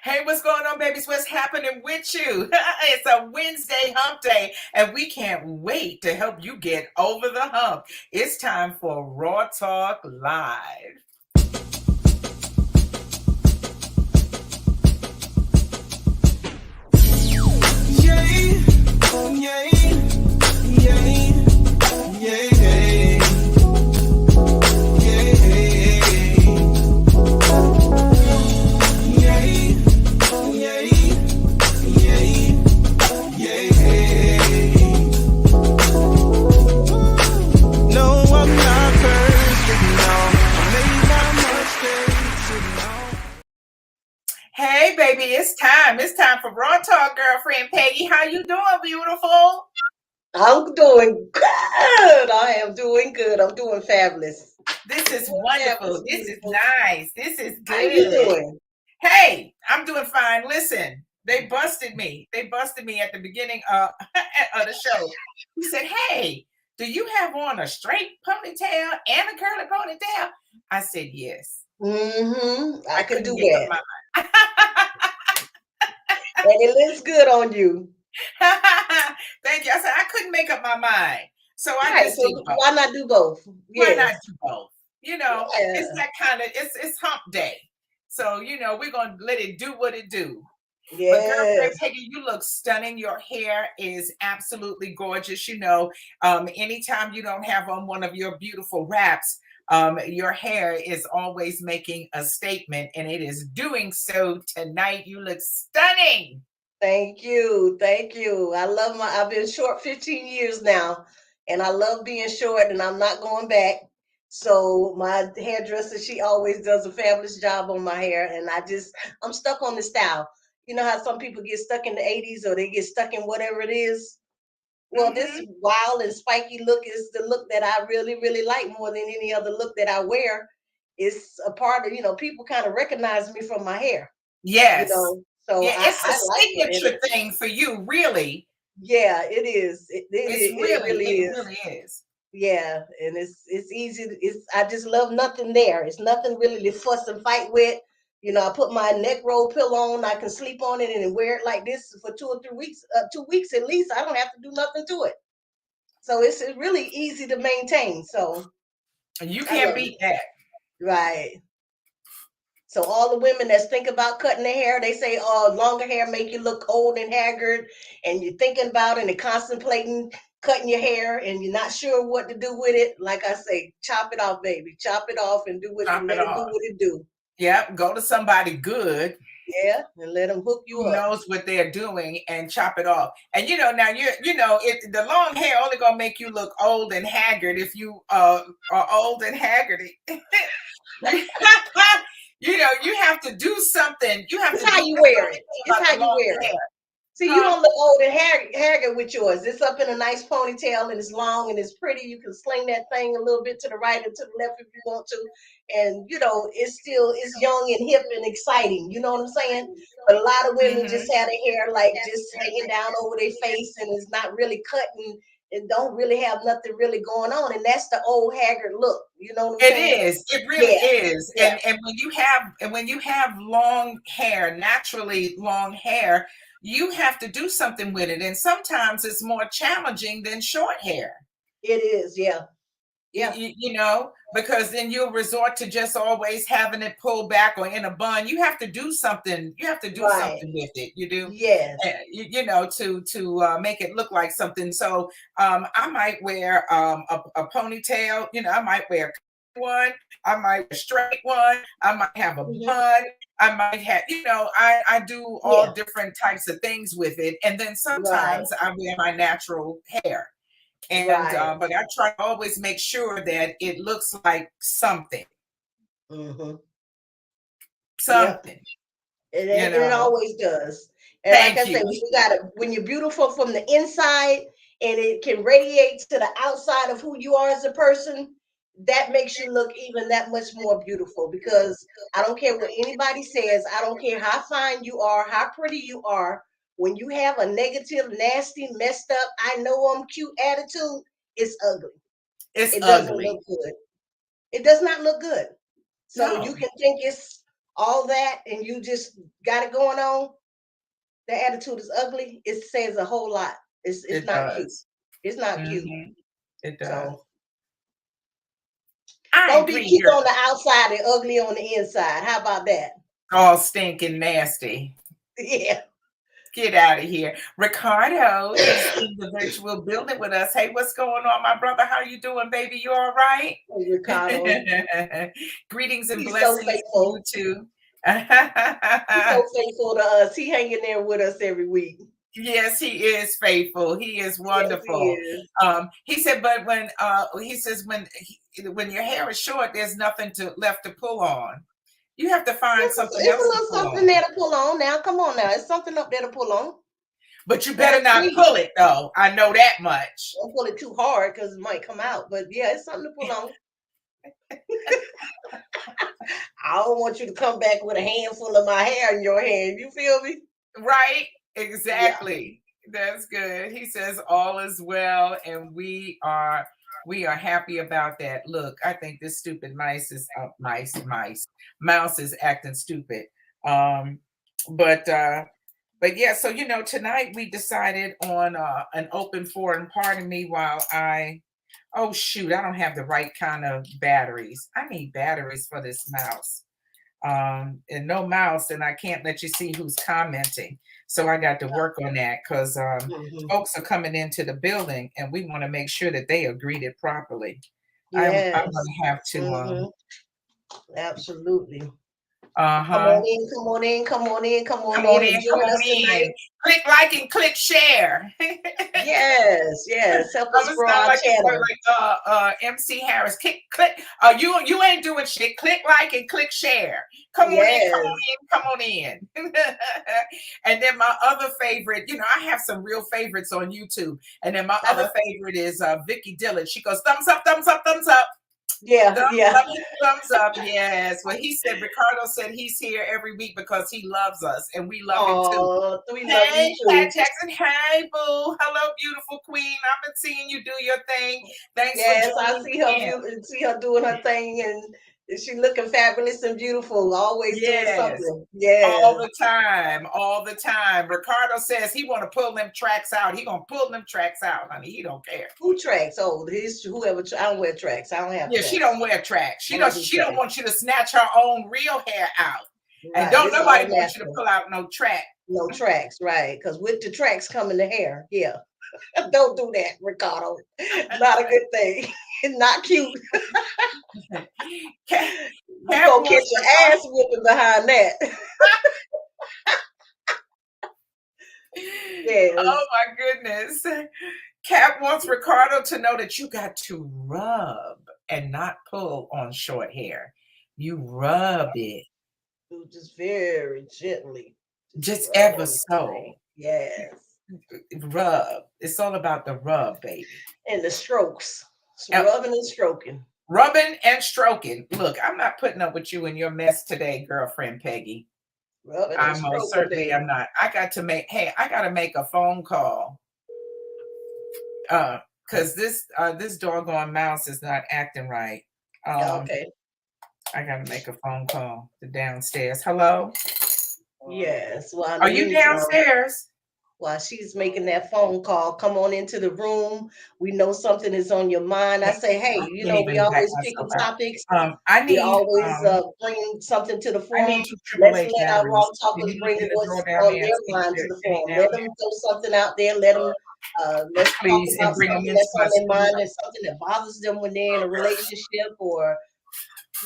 Hey, what's going on, babies? What's happening with you? It's a Wednesday hump day, and we can't wait to help you get over the hump. It's time for Raw Talk Live. Yay, oh yay, yay, yay, no, I'm not perfect, no. I made my mistakes, Hey, baby, it's time. It's time for Raw Talk, girlfriend Peggy. How you doing, beautiful? I'm doing good. I am doing good. I'm doing fabulous. This is Doing fabulous, wonderful. This is beautiful. nice. This is How you good. doing? Hey, I'm doing fine. Listen, they busted me. They busted me at the beginning of the show. He said, "Hey, do you have on a straight ponytail and a curly ponytail?" I said, "Yes." I I can couldn't do make up that. my mind. And it looks good on you. Thank you. I said I couldn't make up my mind, so I Right. just did So both. why not do both? Why not Yes. do both? You know, it's Yeah. that kind of it's hump day. So, we're gonna let it do what it do. But girlfriend Yes. Peggy, you look stunning. Your hair is absolutely gorgeous. Anytime you don't have on one of your beautiful wraps, your hair is always making a statement, and it is doing so tonight. You look stunning. Thank you. Thank you. I've been short 15 years now, and I love being short, and I'm not going back. So my hairdresser, she always does a fabulous job on my hair, and I'm stuck on the style. You know how some people get stuck in the 80s or they get stuck in whatever it is? Well, this Hmm. wild and spiky look is the look that I really, really like more than any other look that I wear. It's a part of, people kind of recognize me from my hair, you Yes. know. So Yeah, it's a I like it. And signature thing for you, really. yeah, it is. It really It is. really is. Yeah, and it's easy. It's I just love nothing there. It's nothing really to fuss and fight with. I put my neck roll pillow on. I can sleep on it and wear it like this for 2 or 3 weeks. 2 weeks at least. I don't have to do nothing to it. So it's really easy to maintain. So You I can't love it. beat that. Right. So all the women that think about cutting their hair, they say, "Oh, longer hair make you look old and haggard," and you're thinking about and you're contemplating cutting your hair, and you're not sure what to do with it. Like I say, chop it off, baby. Chop it off and Chop it let it do off. what it do. Yep. Go to somebody good Yeah, and let them hook you who up. knows what they're doing and chop it off. And now the long hair only gonna make you look old and haggard if you are old and haggardy. you, you have to do something. You have It's to do how you something wear it. It's about how the you long wear it. hair. See, you Huh? don't look old and haggard with yours. It's up in a nice ponytail and it's long and it's pretty. You can sling that thing a little bit to the right and to the left if you want to. And it's young and hip and exciting. You know what I'm saying? But a lot of women Hmm. just have their hair like just hanging down over their face and it's not really cutting and don't really have nothing really going on. And that's the old haggard look. You know what I'm It saying? is. It really Yeah. is. Yeah. And when you have long hair, naturally long hair, you have to do something with it. And sometimes it's more challenging than short hair. It is. Yeah. Yeah. Because then you'll resort to just always having it pulled back or in a bun. You have to do something. You have to do Right. something with it. You do, Yes. to make it look like something. So I might wear a ponytail. I might wear one. I might wear a straight one. I might have a Hmm. bun. I might have, I do all Yeah. different types of things with it. And then Right. sometimes I wear my natural hair. And Right. but I try to always make sure that it looks like something, Hmm. Yep. something, you And it know. always does. And like I Thank say, you. when you're beautiful from the inside and it can radiate to the outside of who you are as a person, that makes you look even that much more beautiful because I don't care what anybody says. I don't care how fine you are, how pretty you are. When you have a negative, nasty, messed up, I know I'm cute attitude, it's ugly. It's It doesn't ugly. look good. It does not look good. So you No. can think it's all that, and you just got it going on, the attitude is ugly. It says a whole lot. It's It not cute. does. It's not cute. Hmm. It does. So I don't be agree, cute girl. on the outside and ugly on the inside. How about that? All stinking nasty. Yeah. Get out of here. Ricardo is in the virtual building with us. Hey, what's going on, my brother? How you doing, baby? You all right? Hey, Ricardo. Greetings and He's so blessings to you faithful. too. He's so faithful to us. He hanging there with us every week. Yes, he is faithful. He is Yes, he wonderful. is. He said, but when he says when your hair is short, there's nothing to left to pull on. You have to find something It's a else to little pull something on. there to pull on now. Come on now. It's something up there to pull on. But you better That's not sweet. pull it though. I know that much. Don't pull it too hard because it might come out. But yeah, it's something to pull on. I don't want you to come back with a handful of my hair in your hand. You feel me? Right? Yeah. Exactly. That's good. He says all is well, and we are happy about that. Look, I think this stupid mouse is acting stupid. Um, but yeah, so tonight we decided on an open forum. Pardon me while I oh shoot, I don't have the right kind of batteries. I need batteries for this mouse. And no mouse, and I can't let you see who's commenting. So I got to work on that because Mhm. folks are coming into the building, and we want to make sure that they are greeted properly. I'm Yes. gonna have to Hmm. Absolutely. Come uh-huh. on in, come on in, come on in, come on Come on in in, and come join on us tonight. in. Click like and click share. Yes, yes. Help I'm us gonna grow sound our like channel. MC Harris. Click. You ain't doing shit. Click like and click share. Come on in, come on Yes. in, come on in. And then my other favorite, I have some real favorites on YouTube. And then my I know. other favorite is Vicky Dillon. She goes thumbs up, thumbs up, thumbs up. Yeah, Thumbs yeah. up, thumbs up. Yes. Well, Ricardo said he's here every week because he loves us and we love him too. Oh, we love you Hey, Pat too. Jackson. Hey, boo. Hello, beautiful queen. I've been seeing you do your thing. Thanks for Yes, I joining see her in. see her doing her thing, and she looking fabulous and beautiful, always doing Yes, something. all Yes. the time, all the time. Ricardo says he want to pull them tracks out. He gonna pull them tracks out, honey. He don't care. Who tracks? Oh, his whoever. I don't wear tracks. I don't have Yeah, she tracks. don't wear tracks. I don't do She don't tracks. want you to snatch her own real hair out. And Right. don't It's all nobody want you to natural. pull out no track. No tracks, right? Because with the tracks come in the hair. Yeah. Don't do that, Ricardo. Not a good thing. Not cute. Cat, You Cat gonna catch wants your ass whipping behind that. Oh Yes. my goodness. Cat wants Ricardo to know that you got to rub and not pull on short hair. You rub it Do just very gently. Just just rub ever on the so. thing. Yes. Rub. It's all about the rub, baby. And the strokes. It's Uh, rubbing and stroking. Rubbing and stroking. Look, I'm not putting up with you and your mess today, girlfriend Peggy. Rubbing I and most stroking, certainly am baby. not. I gotta make a phone call. Because this doggone mouse is not acting right. Um, Okay. I gotta make a phone call to downstairs. Hello? Yes. Well, in Are the you meantime, downstairs? while she's making that phone call, come on into the room. We know something is on your mind. I say, hey, I can't we even back always myself picking out. topics. I We need always bring something to the I forum. need two triple Let's A let our raw batteries. Can talkers you look bring in the what's drawer down on there and their see if mind to there's the any forum. down Let them there? throw something out there. Let them let's talk Please, about and bring them something into that's my on their studio. mind and something that bothers them when they're in a relationship, or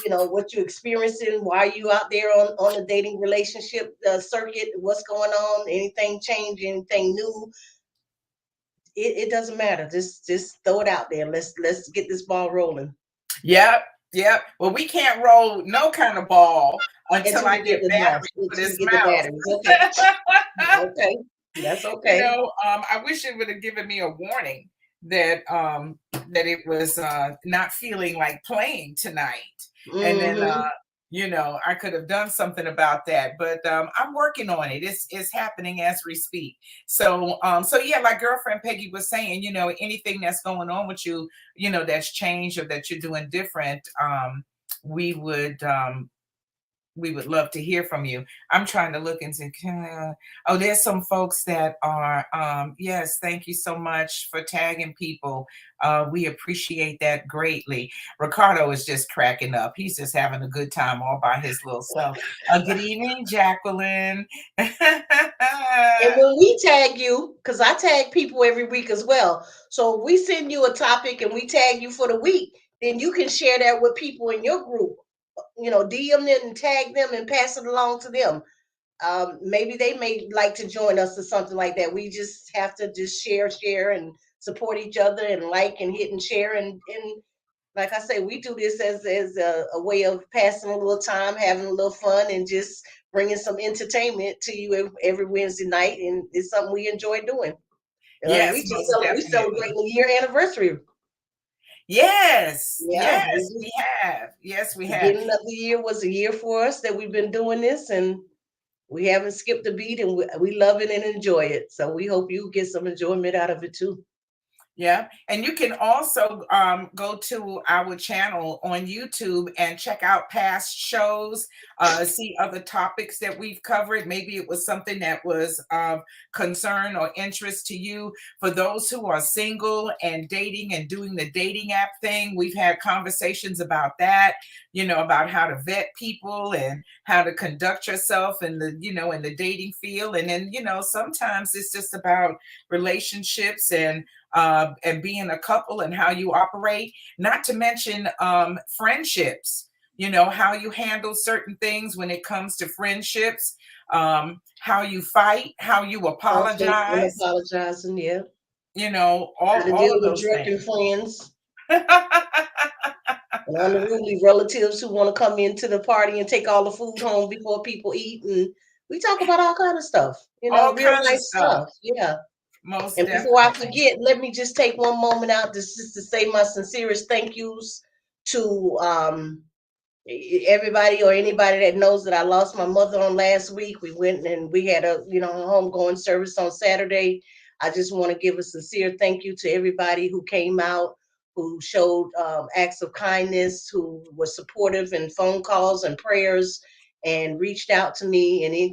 what you're experiencing. Why you out there on the dating relationship circuit? What's going on? Anything change? Anything new? It doesn't matter. Just throw it out there. Let's get this ball rolling Yep, yep. Well, we can't roll no kind of ball until until I we get get the mouse, batteries for until we this get the mouse. batteries. Okay, okay, that's okay. I wish it would have given me a warning that it was not feeling like playing tonight. And then Hmm. I could have done something about that. But I'm working on it. It's happening as we speak. So yeah, like girlfriend Peggy was saying, anything that's going on with you, that's changed or that you're doing different, we would we would love to hear from you. I'm trying to look into. Oh, there's some folks that are. Yes, thank you so much for tagging people. We appreciate that greatly. Ricardo is just cracking up. He's just having a good time all by his little self. Good evening, Jacqueline. And when we tag you, because I tag people every week as well. So if we send you a topic and we tag you for the week, then you can share that with people in your group. DM them and tag them and pass it along to them. Maybe they may like to join us or something like that. We just have to just share and support each other and like and hit and share and like I say, we do this as a way of passing a little time, having a little fun, and just bringing some entertainment to you every Wednesday night, and it's something we enjoy doing. Yes, most We definitely. celebrating the year anniversary. Yes, Yeah, we yes, just we have. Yes, we have. beginning of the year was a year for us that we've been doing this, and we haven't skipped a beat, and we love it and enjoy it. So we hope you get some enjoyment out of it too. Yeah. And you can also go to our channel on YouTube and check out past shows, see other topics that we've covered. Maybe it was something that was of concern or interest to you. For those who are single and dating and doing the dating app thing, we've had conversations about that, about how to vet people and how to conduct yourself in in the dating field. And then, sometimes it's just about relationships and being a couple and how you operate, not to mention friendships, how you handle certain things when it comes to friendships, how you fight, how you Conflict and apologize, apologizing, yeah. How to all deal of with those jerking things. friends and unruly relatives who want to come into the party and take all the food home before people eat. And we talk about all kind of stuff, All real kinds of life stuff. stuff. Yeah. Most And before I definitely. forget, let me just take one moment out just to say my sincerest thank yous to everybody or anybody that knows that I lost my mother on last week. We went and we had a homegoing service on Saturday. I just want to give a sincere thank you to everybody who came out, who showed acts of kindness, who was supportive in phone calls and prayers, and reached out to me in any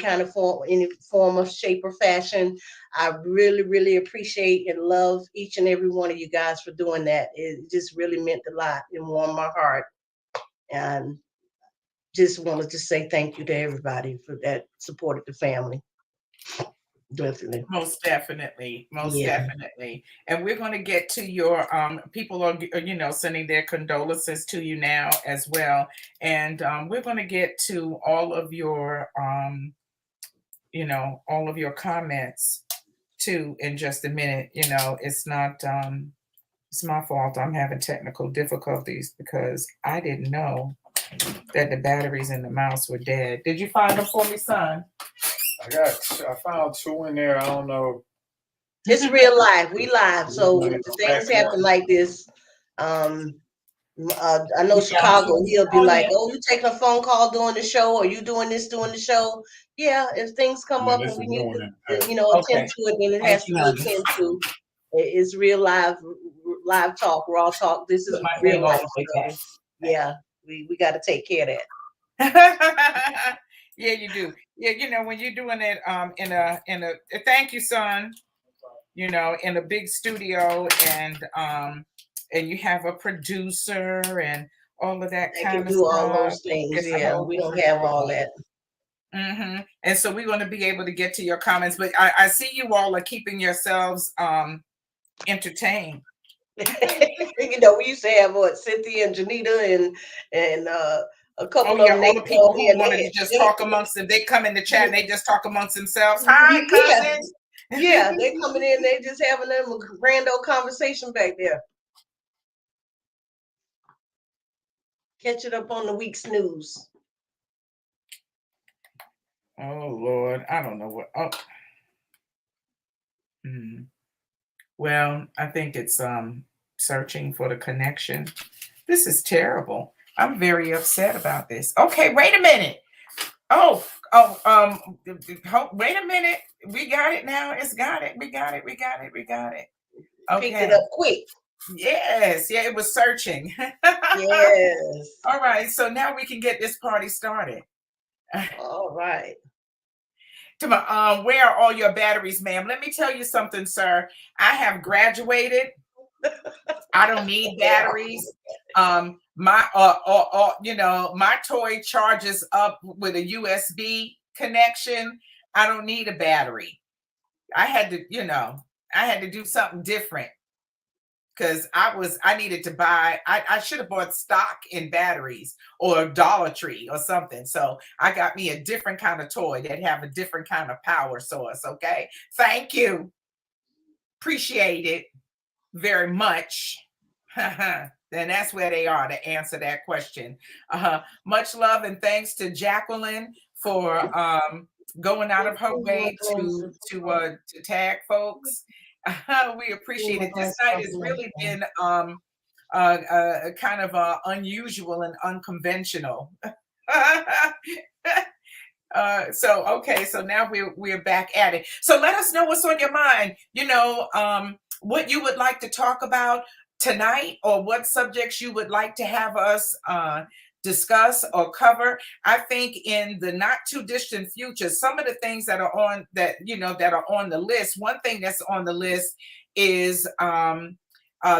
form of shape or fashion. I really, really appreciate and love each and every one of you guys for doing that. It just really meant a lot and warmed my heart. And just wanted to say thank you to everybody for that supported the family. Definitely. Most definitely, most Yeah. definitely. And we're going to get to your people are sending their condolences to you now as well. And we're going to get to all of your comments too in just a minute. It's not it's my fault. I'm having technical difficulties because I didn't know that the batteries in the mouse were dead. Did you find them for me, son? I found two in there. I don't know. It's real life. We live. We're So gonna get back things on. happen like this. I know You got Chicago, two he'll be on like, there? oh, you taking a phone call during the show, or you doing this during the show. Yeah, if things come Yeah, up this and is we new need one. to, Okay. attend to it, then it Thank has to you, be honey. attended to. It's real live talk, raw talk. This Put is my real thing all life. the way back. So yeah, we got to take care of that. Yeah, you do. Yeah, when you're doing it in a thank you, son, in a big studio and you have a producer and all of that I can kind of do all stuff. those things. It's a Yeah, whole we don't different have all world. that. And so we're going to be able to get to your comments, but I see you all are keeping yourselves entertained. We used to have Cynthia and Janita and a Oh couple of yeah, them. all They the people yeah, who wanted to just talk amongst them, they come in the chat and they just talk amongst themselves. Hi, yeah, cousins. yeah. They coming in. They just having them a grand old conversation back there. Catch it up on the week's news. Oh Lord, I don't know what. Oh, well, I think it's searching for the connection. This is terrible. I'm very upset about this. Okay, wait a minute. Wait a minute. We got it now. It's got it. We got it. We got it. We got it. Picked it Okay. up quick. Yes. Yeah, it was searching. Yes. All right. So now we can get this party started. All right. Where are all your batteries, ma'am? Let me tell you something, sir. I have graduated. I don't need Yeah. batteries. My toy charges up with a USB connection. I don't need a battery. I had to, I had to do something different because I needed to buy, I should have bought stock in batteries or Dollar Tree or something. So I got me a different kind of toy that have a different kind of power source. Okay. Thank you. Appreciate it very much. Then that's where they are to answer that question. Much love and thanks to Jacqueline for going out of her way to tag folks. We appreciate it. This night has really been kind of unusual and unconventional. So now we're back at it. So let us know what's on your mind. What you would like to talk about tonight, or what subjects you would like to have us discuss or cover. I think in the not too distant future, some of the things that are on the list. One thing that's on the list is the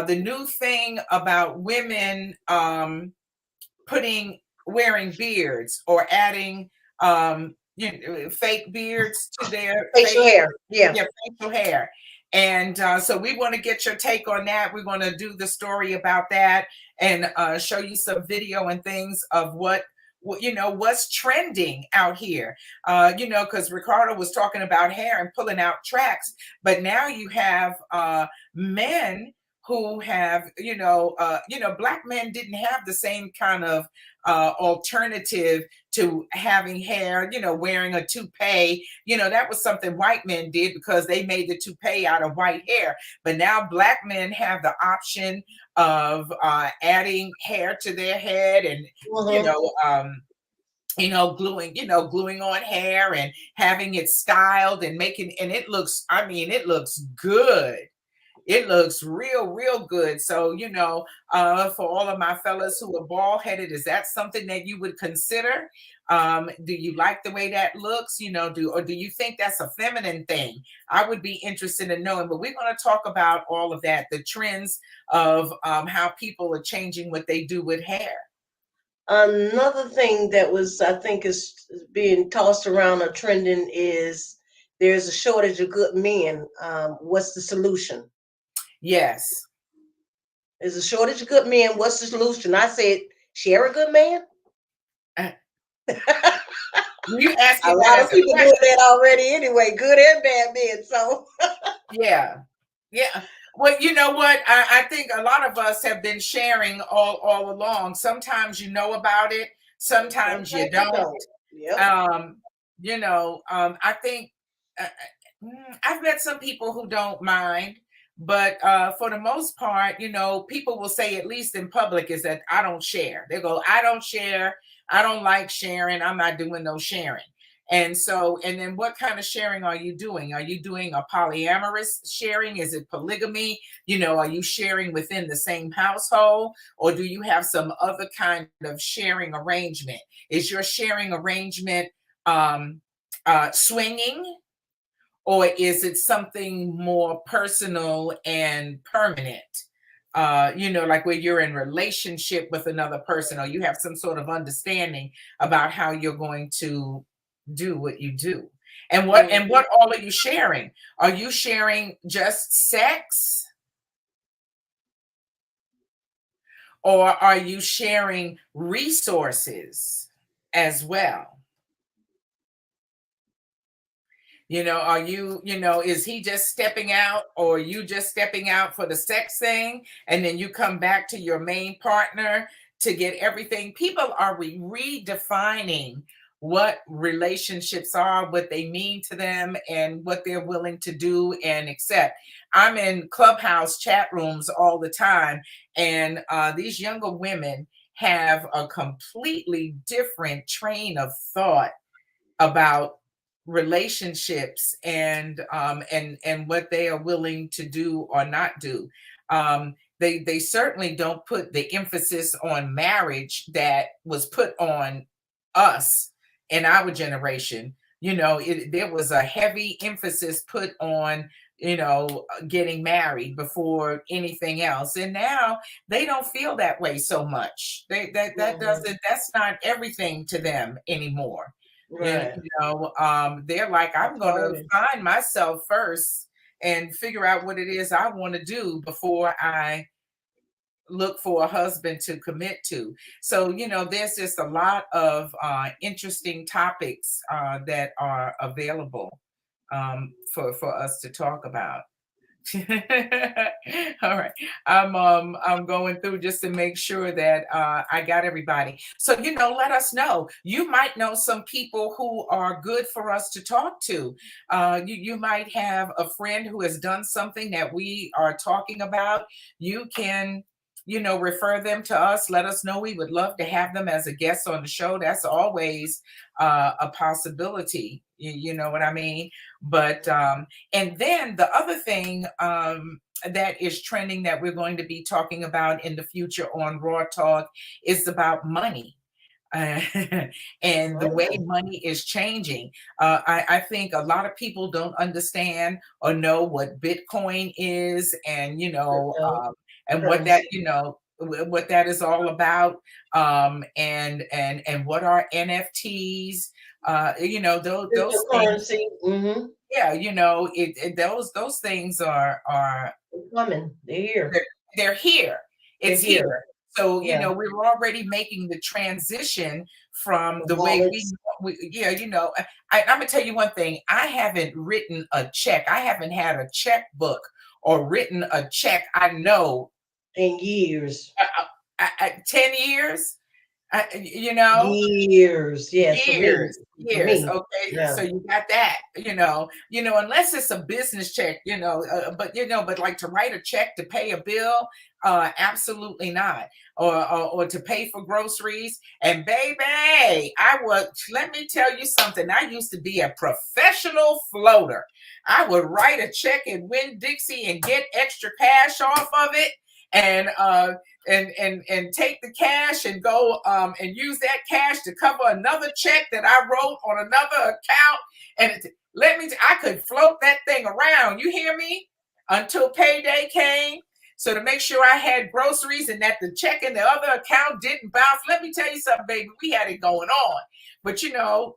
new thing about women wearing beards or adding fake beards to their Facial hair. Yeah. facial hair. And so we want to get your take on that. We want to do the story about that and show you some video and things of what's trending out here. Because Ricardo was talking about hair and pulling out tracks, but now you have men who have, black men didn't have the same kind of alternative to having hair, wearing a toupee. That was something white men did because they made the toupee out of white hair. But now black men have the option of adding hair to their head and, gluing on hair and having it styled and and it looks good. It looks real good. So, for all of my fellas who are bald headed, is that something that you would consider? Do you like the way that looks? Do you think that's a feminine thing? I would be interested in knowing, but we're going to talk about all of that, the trends of how people are changing what they do with hair. Another thing that I think is being tossed around or trending is there's a shortage of good men. What's the solution? Yes. There's a shortage of good men. What's the solution? I said, share a good man. You asking a lot of people doing that already anyway, good and bad men. So yeah. Well, you know what? I think a lot of us have been sharing all along. Sometimes you know about it, sometimes you don't. Yep. I think I've met some people who don't mind, but for the most part, people will say, at least in public, is that I don't share. They go, I don't share. I don't like sharing. I'm not doing no sharing. And then what kind of sharing are you doing? Are you doing a polyamorous sharing? Is it polygamy? Are you sharing within the same household? Or do you have some other kind of sharing arrangement? Is your sharing arrangement swinging? Or is it something more personal and permanent? Like where you're in relationship with another person, or you have some sort of understanding about how you're going to do what you do. And what all are you sharing? Are you sharing just sex? Or are you sharing resources as well? Are you, is he just stepping out, or are you just stepping out for the sex thing? And then you come back to your main partner to get everything. People are redefining what relationships are, what they mean to them, and what they're willing to do and accept. I'm in Clubhouse chat rooms all the time, and these younger women have a completely different train of thought about relationships and what they are willing to do or not do. They certainly don't put the emphasis on marriage that was put on us in our generation, there was a heavy emphasis put on, getting married before anything else. And now they don't feel that way so much. Mhm. That's not everything to them anymore. Right. They're like, That's I'm going to hard. find myself first and figure out what it is I want to do before I look for a husband to commit to. So, there's just a lot of interesting topics that are available for us to talk about. All right. I'm going through just to make sure that I got everybody. So, let us know. You might know some people who are good for us to talk to. You might have a friend who has done something that we are talking about. You can, refer them to us. Let us know. We would love to have them as a guest on the show. That's always a possibility. You know what I mean? But and then the other thing that is trending that we're going to be talking about in the future on Raw Talk is about money. Uh, and the way Oh, money is changing. I think a lot of people don't understand or know what Bitcoin is, and and what that cryptocurrency. what that is all about, and what are NFTs. Those things, Cryptocurrency. Mm-hmm. yeah, those things are It's coming. They're here. they're, they're here. They're It's here. here. So, Yeah. we're already making the transition from The the way wallets. yeah, I'm gonna tell you one thing. I haven't written a check. I haven't had a checkbook or written a check. I know In years. 10 years, you know, Years. Yes, for me. years, For years. me. Okay, Yeah. so you got that. Unless it's a business check, but like to write a check to pay a bill, absolutely not. Or to pay for groceries. And baby, I was. Let me tell you something. I used to be a professional floater. I would write a check in Winn Dixie and get extra cash off of it. And and take the cash and go and use that cash to cover another check that I wrote on another account. And I could float that thing around. You hear me? Until payday came. So to make sure I had groceries and that the check in the other account didn't bounce. Let me tell you something, baby. We had it going on. But you don't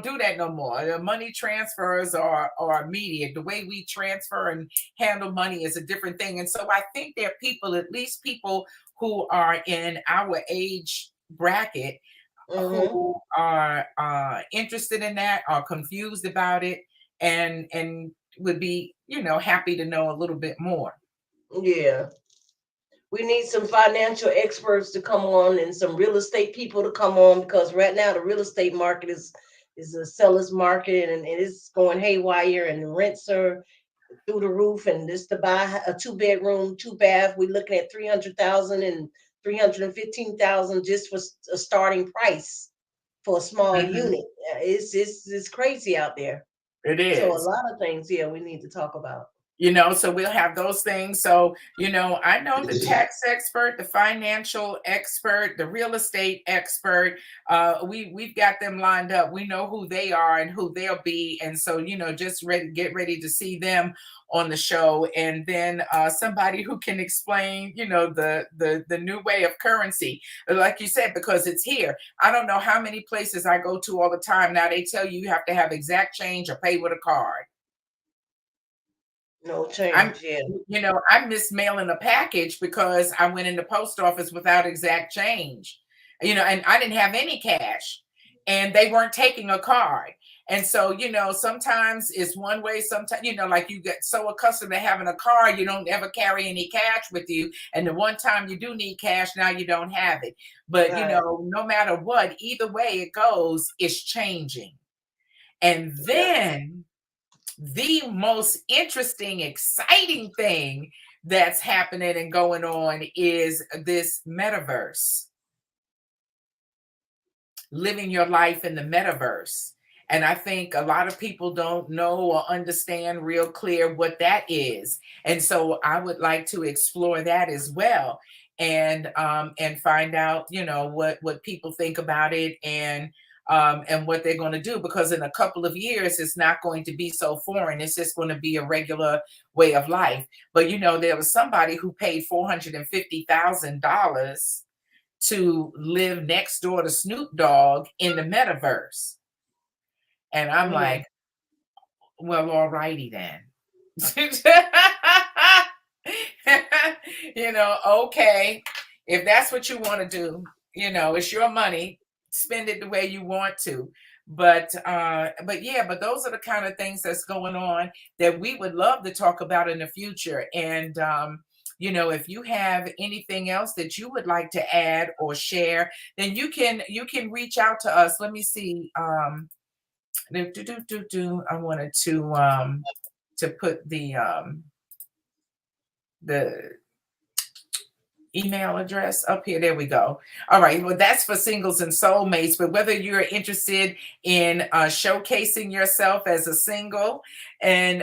do that no more. The money transfers are immediate. The way we transfer and handle money is a different thing. And so I think there are people, at least people who are in our age bracket, Mm-hmm. who are interested in that, are confused about it, and would be, happy to know a little bit more. Yeah. We need some financial experts to come on and some real estate people to come on because right now the real estate market is a seller's market and it's going haywire and the rents are through the roof and this to buy a 2 bedroom, 2 bath, we're looking at 300,000 and 315,000 just for a starting price for a small Mhm. unit. It's crazy out there. It So a is. lot of things, yeah, we need to talk about. So we'll have those things. So, I know the tax expert, the financial expert, the real estate expert. We've got them lined up. We know who they are and who they'll be. And so, just get ready to see them on the show. And then somebody who can explain, the new way of currency. Like you said, because it's here. I don't know how many places I go to all the time. Now they tell you have to have exact change or pay with a card. No I'm, change, yeah. I missed mailing a package because I went in the post office without exact change, and I didn't have any cash and they weren't taking a card. And so, sometimes it's one way, sometimes, like you get so accustomed to having a card, you don't ever carry any cash with you. And the one time you do need cash, now you don't have it. But, Right. no matter what, either way it goes, it's changing. And Yeah. then the most interesting, exciting thing that's happening and going on is this metaverse, living your life in the metaverse. And I think a lot of people don't know or understand real clear what that is. And so I would like to explore that as well and find out, what people think about it, and and what they're going to do, because in a couple of years it's not going to be so foreign. It's just going to be a regular way of life. But there was somebody who paid $450,000 to live next door to Snoop Dogg in the metaverse. And I'm Mm. like, well, all righty then. Okay, if that's what you want to do, it's your money. Spend it the way you want to. But those are the kind of things that's going on that we would love to talk about in the future. And if you have anything else that you would like to add or share, then you can reach out to us. Let me see. I wanted to put the email address up here. There we go. All right. Well, that's for singles and soulmates. But whether you're interested in showcasing yourself as a single, and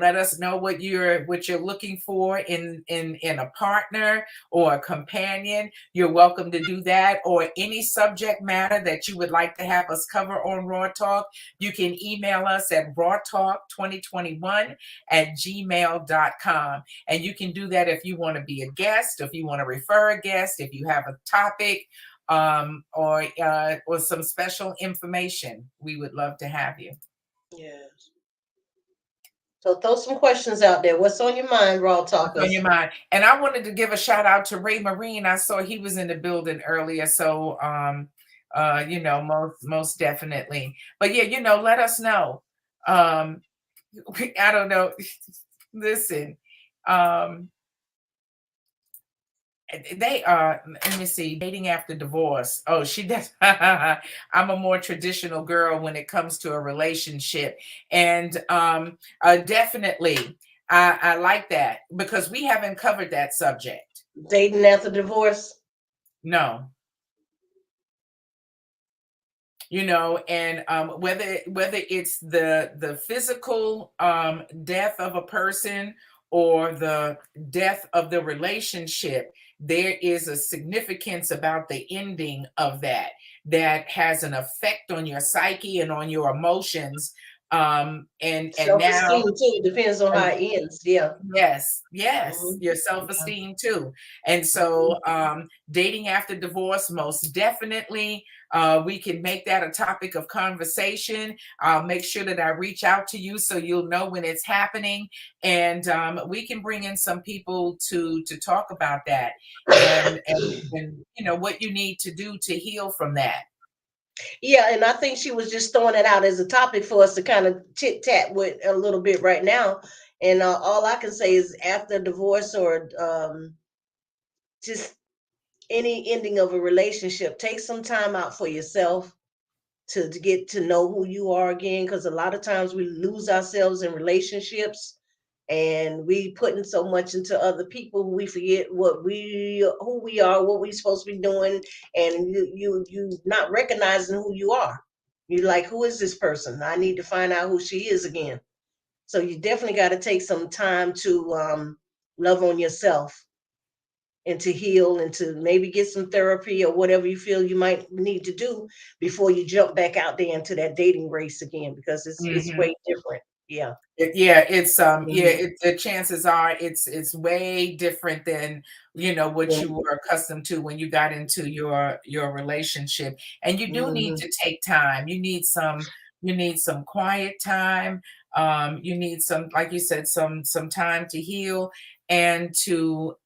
let us know what you're looking for in a partner or a companion, you're welcome to do that. Or any subject matter that you would like to have us cover on Raw Talk, you can email us at rawtalk2021@gmail.com. And you can do that if you want to be a guest, if you want to refer a guest, if you have a topic, or some special information. We would love to have you. Yes. So throw some questions out there. What's on your mind, Raw What's on your Talkers? mind? And I wanted to give a shout out to Ray Marine. I saw he was in the building earlier. So most definitely. But yeah, let us know. Um, I don't know. Listen, um, they are, let me see, dating after divorce. Oh, she does. I'm a more traditional girl when it comes to a relationship. And definitely, I like that because we haven't covered that subject. Dating after divorce? No. And whether it's the physical death of a person or the death of the relationship, there is a significance about the ending of that has an effect on your psyche and on your emotions. And now, Self-esteem too. Depends on how it ends. Yeah. yes, Mhm. your Yeah. self-esteem too. And Mhm. so dating after divorce, most definitely, we can make that a topic of conversation. I'll make sure that I reach out to you so you'll know when it's happening, and we can bring in some people to talk about that, and what you need to do to heal from that. Yeah, and I think she was just throwing it out as a topic for us to kind of chit chat with a little bit right now. And all I can say is after divorce or just any ending of a relationship, take some time out for yourself to get to know who you are again. Because a lot of times we lose ourselves in relationships and we putting so much into other people, we forget who we are, what we supposed to be doing, and you not recognizing who you are. You're like, who is this person? I need to find out who she is again. So you definitely got to take some time to love on yourself and to heal and to maybe get some therapy or whatever you feel you might need to do before you jump back out there into that dating race again, because it's Mhm. way different. Yeah. Yeah, Mhm. the chances are it's way different than what you Mhm. were accustomed to when you got into your relationship. And you do need Mhm. to take time. You need some quiet time. You need some, like you said, some time to heal and to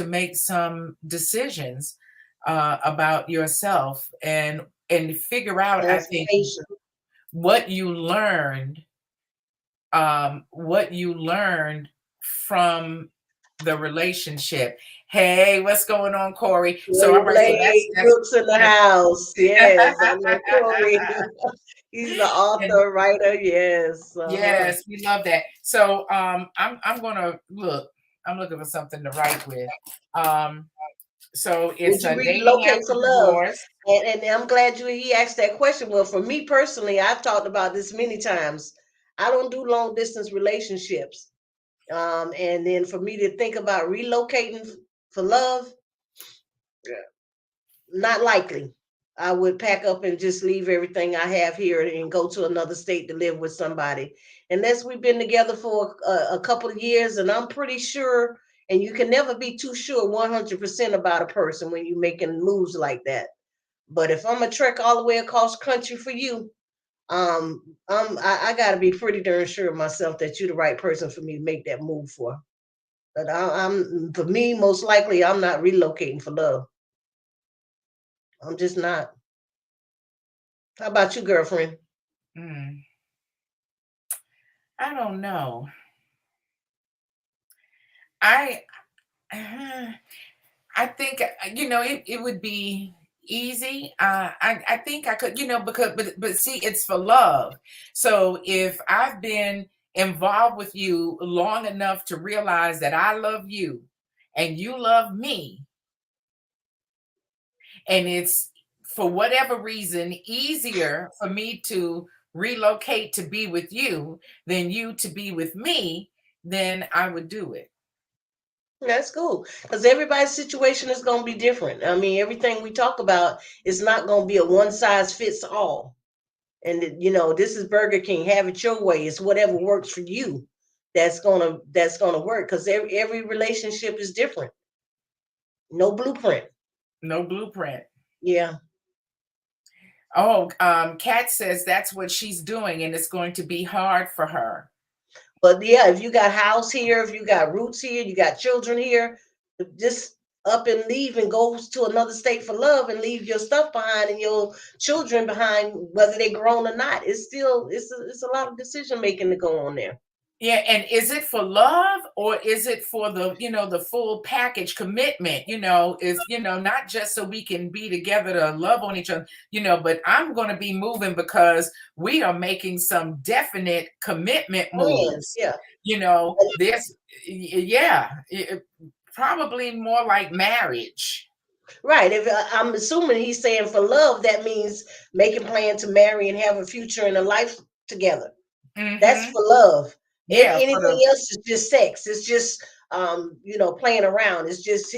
make some decisions about yourself, and figure out, I think, Transformation. what you learned what you learned from the relationship. Hey, what's going on, Corey? So, all Corey right, so that's Blake, books in the house. Yes, I know that's Corey. He's the and author, writer. Yes. Uh-huh. yes, we love that. So, I'm gonna look. I'm looking for something to write with. Um, so Would it's you a dating relocate after for love? divorce. And I'm glad he asked that question. Well, for me personally, I've talked about this many times. I don't do long distance relationships. And then for me to think about relocating for love, not likely. I would pack up and just leave everything I have here and go to another state to live with somebody. Unless we've been together for a couple of years, and I'm pretty sure, and you can never be too sure 100% about a person when you're making moves like that. But if I'm a trek all the way across country for you, I got to be pretty darn sure of myself that you're the right person for me to make that move for. But I'm for me, most likely, I'm not relocating for love. I'm just not. How about you, girlfriend? Mm, I don't know. I I think it would be easy. I think I could, because but see, it's for love. So if I've been involved with you long enough to realize that I love you and you love me, and it's for whatever reason easier for me to relocate to be with you than you to be with me, then I would do it. That's cool. Because everybody's situation is going to be different. I mean, everything we talk about is not going to be a one size fits all. And this is Burger King. Have it your way. It's whatever works for you. That's gonna work. Because every relationship is different. No blueprint. No blueprint. Yeah. Oh, Kat says that's what she's doing, and it's going to be hard for her. But yeah, if you got house here, if you got roots here, you got children here, just up and leave and go to another state for love and leave your stuff behind and your children behind, whether they grown or not. It's still it's a lot of decision making to go on there. Yeah, and is it for love or is it for the full package commitment? Is not just so we can be together to love on each other, but I'm going to be moving because we are making some definite commitment Plans, moves. yeah. There's yeah, probably more like marriage. Right. If I'm assuming he's saying for love, that means making plan to marry and have a future and a life together. That's Mhm. for love. Yeah, for Anything the else is just sex. It's just playing around. It's just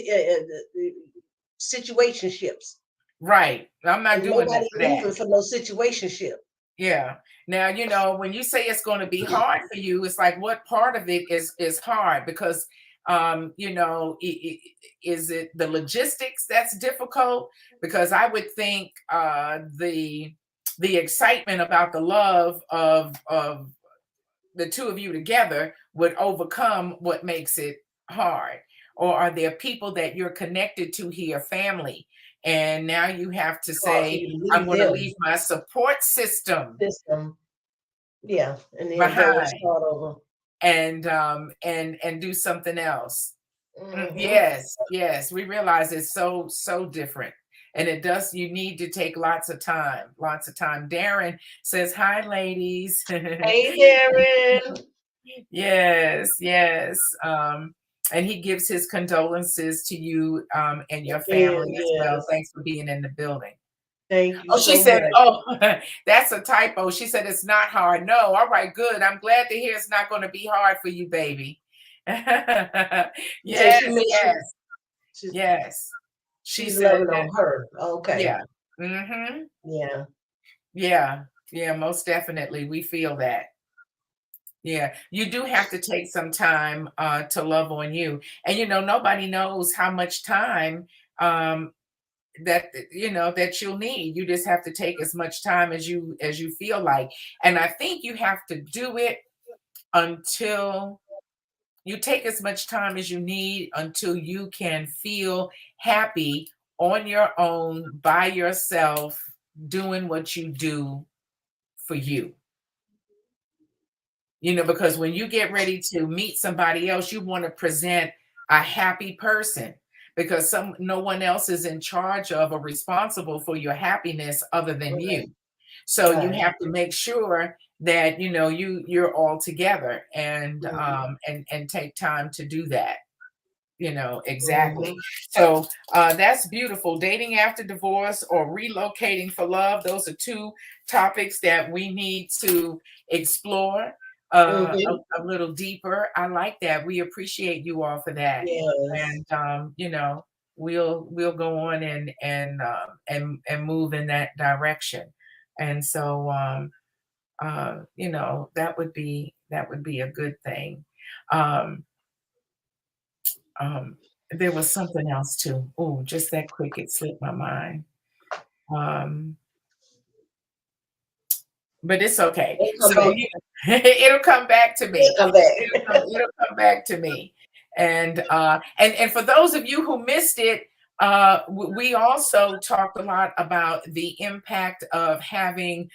situationships, right. I'm not and doing nobody that for that. moving for no situationship. Yeah. Now, when you say it's going to be hard for you, it's like what part of it is hard because is it the logistics that's difficult? Because I would think the excitement about the love of the two of you together would overcome what makes it hard. Or are there people that you're connected to here, family, and now you have to It's hard for say, you to I'm leave going to them leave my support system system. Yeah, and then go and behind start over. and do something else. Hmm. Yes, yes, we realize it's so different. And you need to take lots of time. Darren says, hi, ladies. Hey, Darren. Yes, yes. And he gives his condolences to you and your Again, family as well. yes. Thanks for being in the building. Thank you Oh, she so said, much. oh, that's a typo. She said it's not hard. No, all right, good. I'm glad to hear it's not going to be hard for you, baby. Yes, You say she makes you. yes, She's yes. She she's said loving that, on her. Okay. yeah. Mm-hmm. Yeah. Yeah, yeah, most definitely. We feel that. Yeah, you do have to take some time to love on you. And nobody knows how much time um that you'll need. You just have to take as much time as you feel like. And I think you have to do it until you take as much time as you need until you can feel happy on your own by yourself doing what you do for you. Because when you get ready to meet somebody else, you want to present a happy person because no one else is in charge of or responsible for your happiness other than Right. you. So you Right. have to make sure that you're all together and Mhm. and take time to do that. Exactly. Mhm. So that's beautiful. Dating after divorce or relocating for love. Those are two topics that we need to explore Mhm. a little deeper. I like that. We appreciate you all for that. Yes. And we'll go on and move in that direction. And so that would be a good thing. Um, um, there was something else too. Oh, just that quick, it slipped my mind. Um, but it's okay. It'll come So back. it'll come back to It'll me. come back. It'll come back to me. And for those of you who missed it, we also talked a lot about the impact of having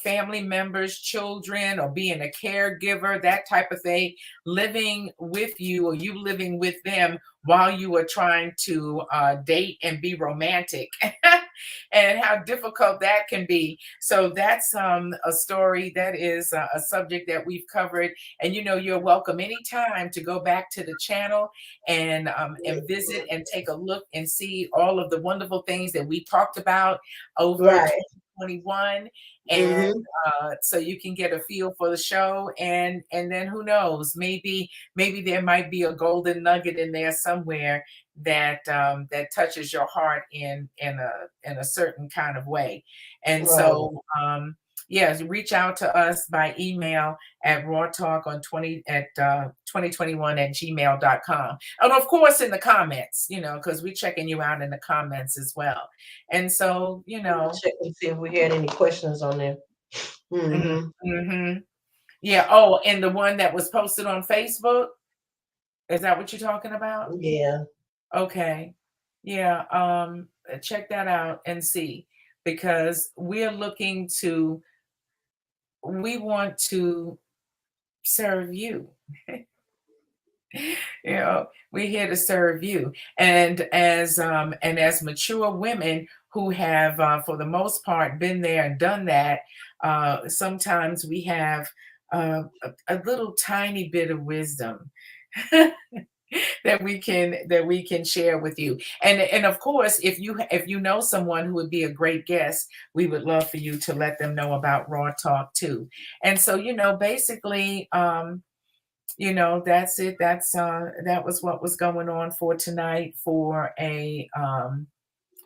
family members, children, or being a caregiver, that type of thing, living with you or you living with them while you are trying to date and be romantic, and how difficult that can be. So that's a story that is a subject that we've covered. And you're welcome anytime to go back to the channel and visit and take a look and see all of the wonderful things that we talked about over Right. 2021. And Mm-hmm. so you can get a feel for the show, and then who knows, maybe there might be a golden nugget in there somewhere that touches your heart in a certain kind of way. And Right. so yes, reach out to us by email at raw talk on 2021 at gmail.com. And of course in the comments, because we're checking you out in the comments as well. And so, Check and see if we had any questions on there. Mm-hmm. mm-hmm. Yeah. Oh, and the one that was posted on Facebook, is that what you're talking about? Yeah. Okay. Yeah. Check that out and see, because we want to serve you. We're here to serve you. And as mature women who have for the most part been there and done that, sometimes we have a little tiny bit of wisdom that we can share with you. And of course, if you know someone who would be a great guest, we would love for you to let them know about Raw Talk too. And so, basically, that's it. That was what was going on for tonight for a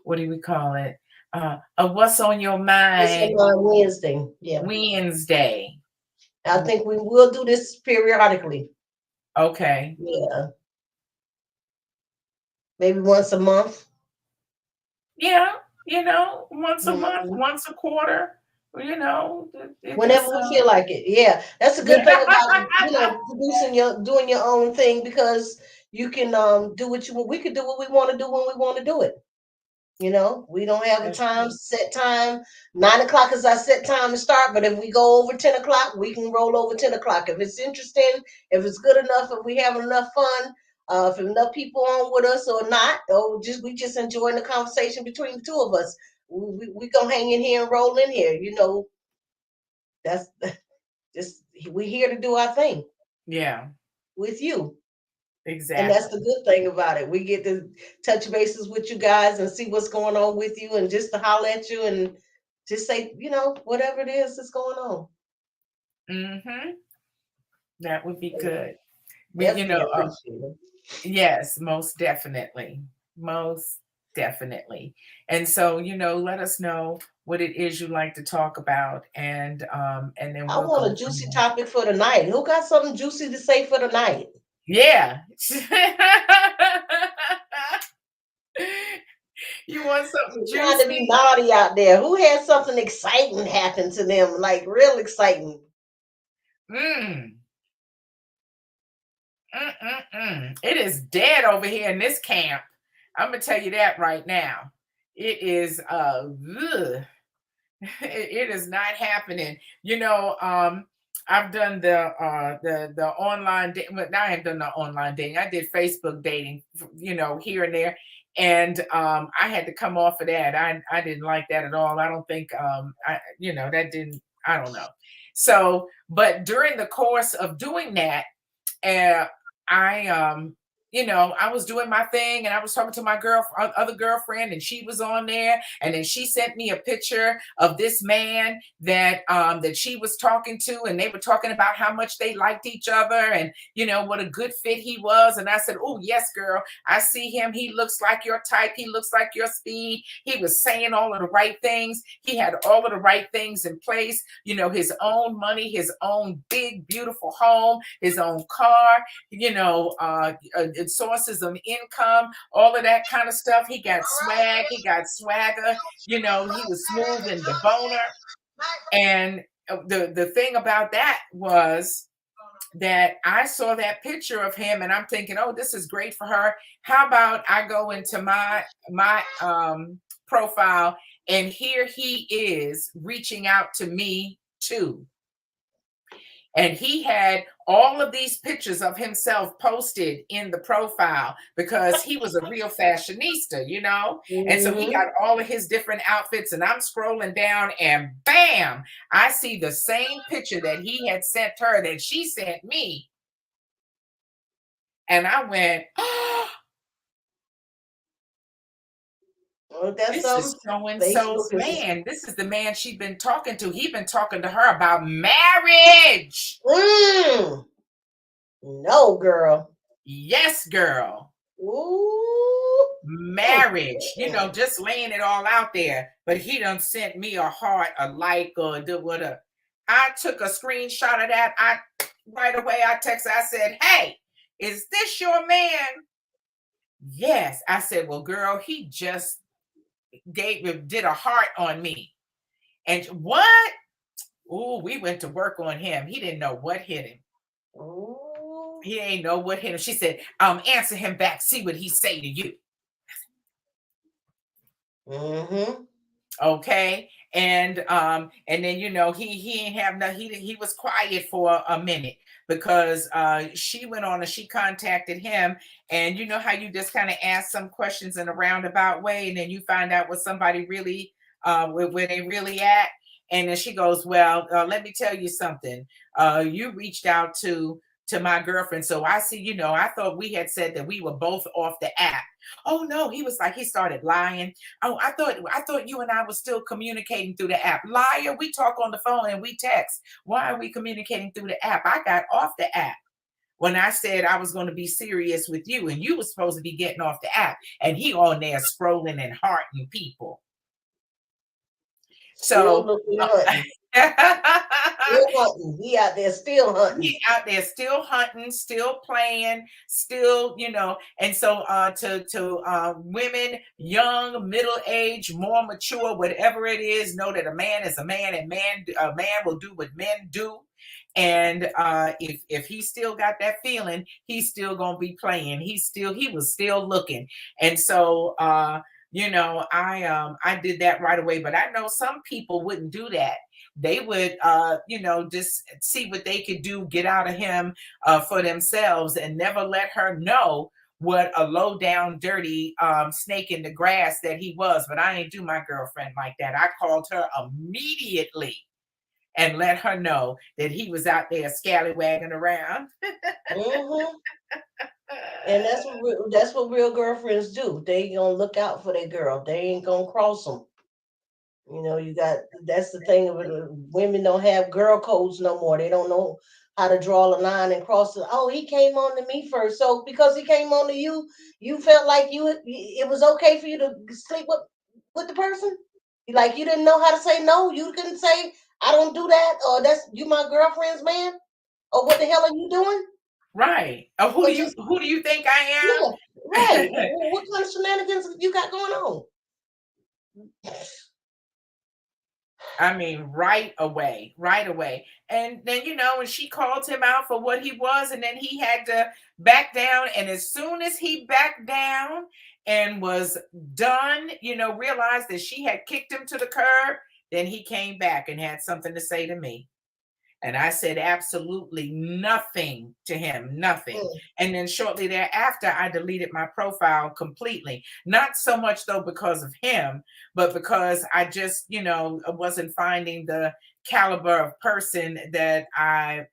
what do we call it? A what's on your It's mind on Wednesday. Yeah. Wednesday. I think we will do this periodically. Okay. Yeah. Maybe once a month. Yeah, once a month, Mhm. once a quarter, it Whenever just we feel like it. Yeah. That's a good thing about, doing your own thing, because you can do what you want. We could do what we want to do when we want to do it. We don't have a That's time, true. set time. 9 o'clock is our set time to start. But if we go over 10 o'clock, we can roll over 10 o'clock. If it's interesting, if it's good enough, if we have enough fun, if enough people on with us or not, or we just enjoying the conversation between the two of us, we gonna hang in here and roll in here. That's just, we here to do our thing Yeah, with you. And that's the exactly. good thing about it. We get to touch bases with you guys and see what's going on with you, and just to holler at you and just say, whatever it is that's going on. Hmm. That would be good. We, Definitely appreciate it. yes, most definitely. Most definitely. And so, let us know what it is you like to talk about, and then I we'll want go a from juicy there. topic for tonight. Who got something juicy to say for tonight? Yeah. You want something Trying to be juicy? naughty out there. Who had something exciting happen to them, like real exciting? Mm. Mm-mm-mm. It is dead over here in this camp. I'm gonna tell you that right now. It is ugh. It is not happening. I've done the online well, now I have done the online dating. I did Facebook dating, here and there. And I had to come off of that. I didn't like that at all. I don't think that didn't, I don't know. So, but during the course of doing that, uh, I I was doing my thing and I was talking to my other girlfriend, and she was on there. And then she sent me a picture of this man that she was talking to, and they were talking about how much they liked each other, and what a good fit he was. And I said, "Oh, yes, girl, I see him. He looks like your type. He looks like your speed." He was saying all of the right things. He had all of the right things in place. His own money, his own big, beautiful home, his own car, sources of income, all of that kind of stuff. He got swag, he got swagger, he was smooth and the boner. And the thing about that was that I saw that picture of him and I'm thinking, oh, this is great for her. How about I go into my profile, and here he is reaching out to me too. And he had all of these pictures of himself posted in the profile because he was a real fashionista, And so he got all of his different outfits, and I'm scrolling down and bam, I see the same picture that he had sent her that she sent me. And I went, oh, That's this is so-and-so's man. This is the man she's been talking to. He's been talking to her about marriage. No, girl. Yes, girl. Ooh. Marriage, just laying it all out there. But he done sent me a heart, a like, or whatever. I took a screenshot of that. Right away I texted. I said, "Hey, is this your man?" Yes. I said, "Well, girl, he just did a heart on me." And what? Ooh, we went to work on him. He didn't know what hit him. Ooh. He ain't know what hit him. She said, "Answer him back. See what he say to you." Okay. And then he ain't have no, he was quiet for a minute because she went on and she contacted him, and you know how you just kind of ask some questions in a roundabout way, and then you find out what somebody really where they really at. And then she goes, "Well, let me tell you something. You reached out to my girlfriend, so I see, I thought we had said that we were both off the app." "Oh no," he was like, he started lying. "Oh, I thought you and I were still communicating through the app." "Liar, we talk on the phone and we text. Why are we communicating through the app? I got off the app when I said I was going to be serious with you, and you were supposed to be getting off the app." And he on there scrolling and hearting people. So he out there still hunting. He out there still hunting, still playing, still, and so to women, young, middle age, more mature, whatever it is, know that a man is a man, and a man will do what men do. And if he still got that feeling, he's still gonna be playing. He was still looking. And so I did that right away. But I know some people wouldn't do that. They would just see what they could do, get out of him for themselves, and never let her know what a low down dirty snake in the grass that he was. But I ain't do my girlfriend like that. I called her immediately and let her know that he was out there scallywagging around. And that's what real girlfriends do. They gonna look out for their girl. They ain't gonna cross them. That's the thing of it. Women don't have girl codes no more. They don't know how to draw a line and cross it. "Oh, he came on to me first." So because he came on to you, you felt like it was okay for you to sleep with the person? Like you didn't know how to say no? You couldn't say, "I don't do that," or "That's you my girlfriend's man," or "What the hell are you doing?" Right. Who do you think I am? Yeah, right. What kind of shenanigans you got going on? I mean, right away. And then, when she called him out for what he was, and then he had to back down. And as soon as he backed down and was done, realized that she had kicked him to the curb, then he came back and had something to say to me. And I said absolutely nothing to him, nothing. And then shortly thereafter, I deleted my profile completely. Not so much though because of him, but because I just, wasn't finding the caliber of person that I,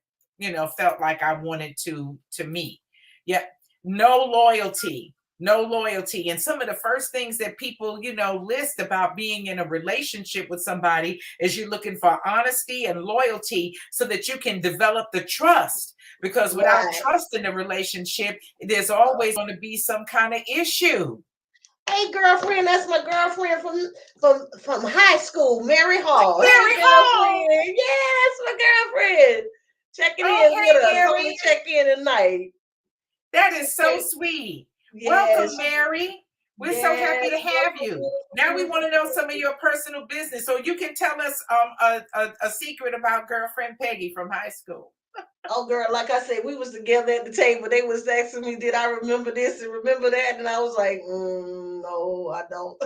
felt like I wanted to meet. Yeah. no loyalty. No loyalty. And some of the first things that people, list about being in a relationship with somebody is you're looking for honesty and loyalty so that you can develop the trust. Because without Right. trust in a relationship, there's always going to be some kind of issue. Hey, girlfriend, that's my girlfriend from high school, Mary Hall. Hey, Mary Hall. girlfriend. Yes, my girlfriend. Checking Oh, in with hey, us. Told me Mary. to check in tonight. That is so sweet. Yes. Welcome, Mary. We're so happy Yes. to have you. Now we want to know some of your personal business. So you can tell us a secret about girlfriend Peggy from high school. Oh, girl, like I said, we was together at the table. They was asking me, did I remember this and remember that? And I was like, no, I don't.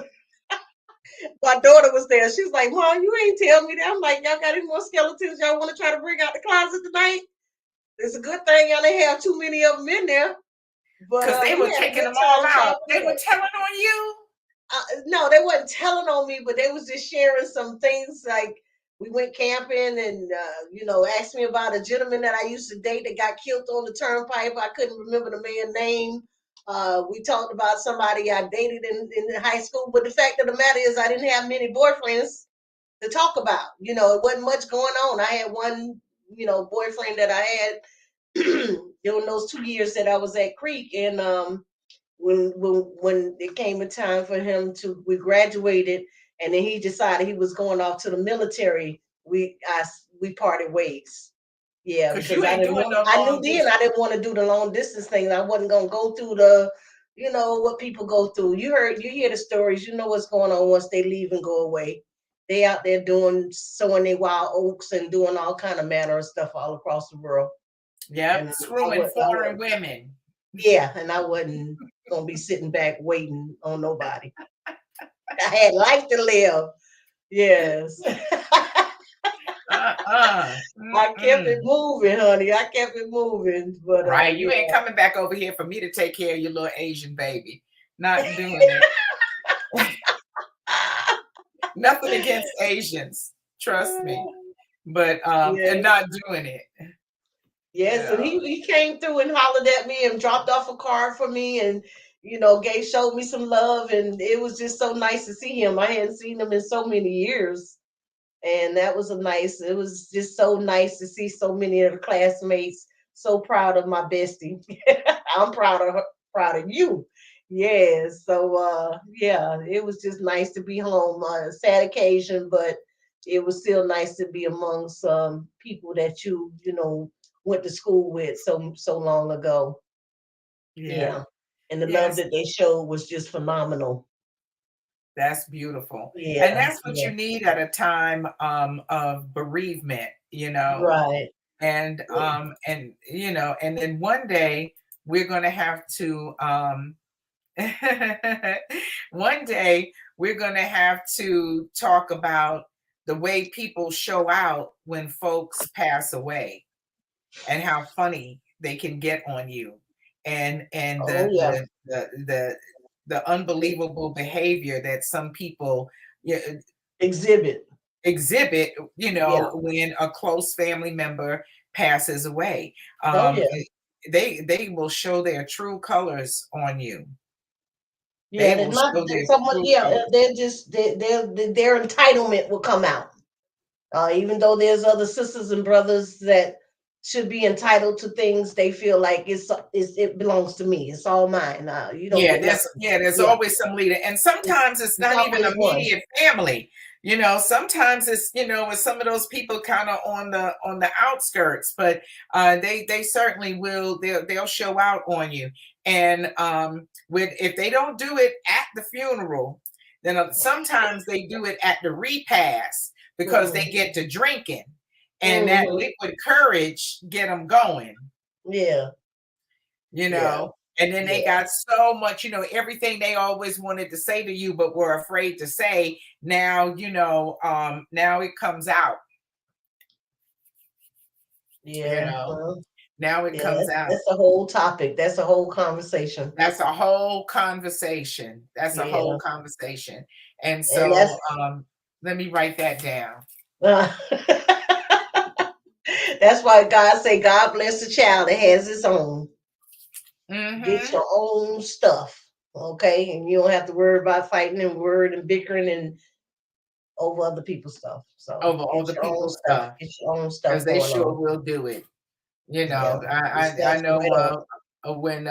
My daughter was there. She's like, Mom, you ain't tell me that. I'm like, y'all got any more skeletons y'all want to try to bring out the closet tonight? It's a good thing y'all didn't have too many of them in there. But Because they we were had a taking good them all time out. talking. They were telling on you. No, they wasn't telling on me, but they was just sharing some things. Like we went camping and asked me about a gentleman that I used to date that got killed on the turnpike. I couldn't remember the man's name. We talked about somebody I dated in high school, but the fact of the matter is I didn't have many boyfriends to talk about. It wasn't much going on. I had one, boyfriend that I had during those 2 years that I was at Creek, and when it came a time for him we graduated, and then he decided he was going off to the military. We parted ways. Yeah, Because because you I ain't didn't doing want. no I knew long then I distance. didn't want to do the long distance thing. I wasn't gonna go through the, what people go through. You hear the stories. You know what's going on once they leave and go away. They out there sowing their wild oats and doing all kind of manner of stuff all across the world. Yep, And screwing foreign women. yeah, and I wasn't gonna be sitting back waiting on nobody. I had life to live. Yes. I kept it Mm-mm. moving, honey. I kept it moving. But Right. You ain't yeah. coming back over here for me to take care of your little Asian baby. Not doing it. Nothing against Asians. Trust me. But and Yes. not doing it. Yes, and Yeah. he came through and hollered at me and dropped off a card for me, and showed me some love, and it was just so nice to see him. I hadn't seen him in so many years. And that was it was just so nice to see so many of the classmates so proud of my bestie. I'm proud of you. Yeah. So yeah, it was just nice to be home. Sad occasion, but it was still nice to be among some people that went to school with so long ago. Yeah. Yeah. And the love Yes. that they showed was just phenomenal. That's beautiful. And Yeah. that's what Yeah. you need at a time of bereavement, Right. and then one day we're going to have to one day we're going to have to talk about the way people show out when folks pass away and how funny they can get on you, and Oh yeah. the unbelievable behavior that some people, yeah, Exhibit. exhibit, Yeah. when a close family member passes away. Oh yeah. They will show their true colors on you. Yeah, They they're will not show their someone. true Yeah, colors. they're just their entitlement will come out. Even though there's other sisters and brothers that should be entitled to things, they feel like it belongs to me. It's all mine. You don't Yeah, get there's nothing. yeah, there's Yeah, always some leader. And it's, sometimes it's it's not even always one. immediate family. Sometimes it's, with some of those people kind of on the outskirts, but they certainly will, they'll show out on you. And with if they don't do it at the funeral, then sometimes they do it at the repast because Hmm. they get to drinking, and that Hmm. liquid courage get them going. Yeah, you yeah, know and then they yeah, got so much, everything they always wanted to say to you but were afraid to say. Now, now it comes out. you yeah. know Now it Yeah, comes out. that's a whole topic. That's a whole conversation. That's a whole conversation. That's a whole Yeah, conversation. And and so let me write that down. uh, that's why God say, God bless the child that has his own. Get Mm-hmm. your own stuff, okay? And you don't have to worry about fighting and word and bickering and over other people's stuff. So Over get other your own people's stuff. stuff. Get your own Because stuff they going sure on. will do it. You Yeah, know, it I snatch you know right up. when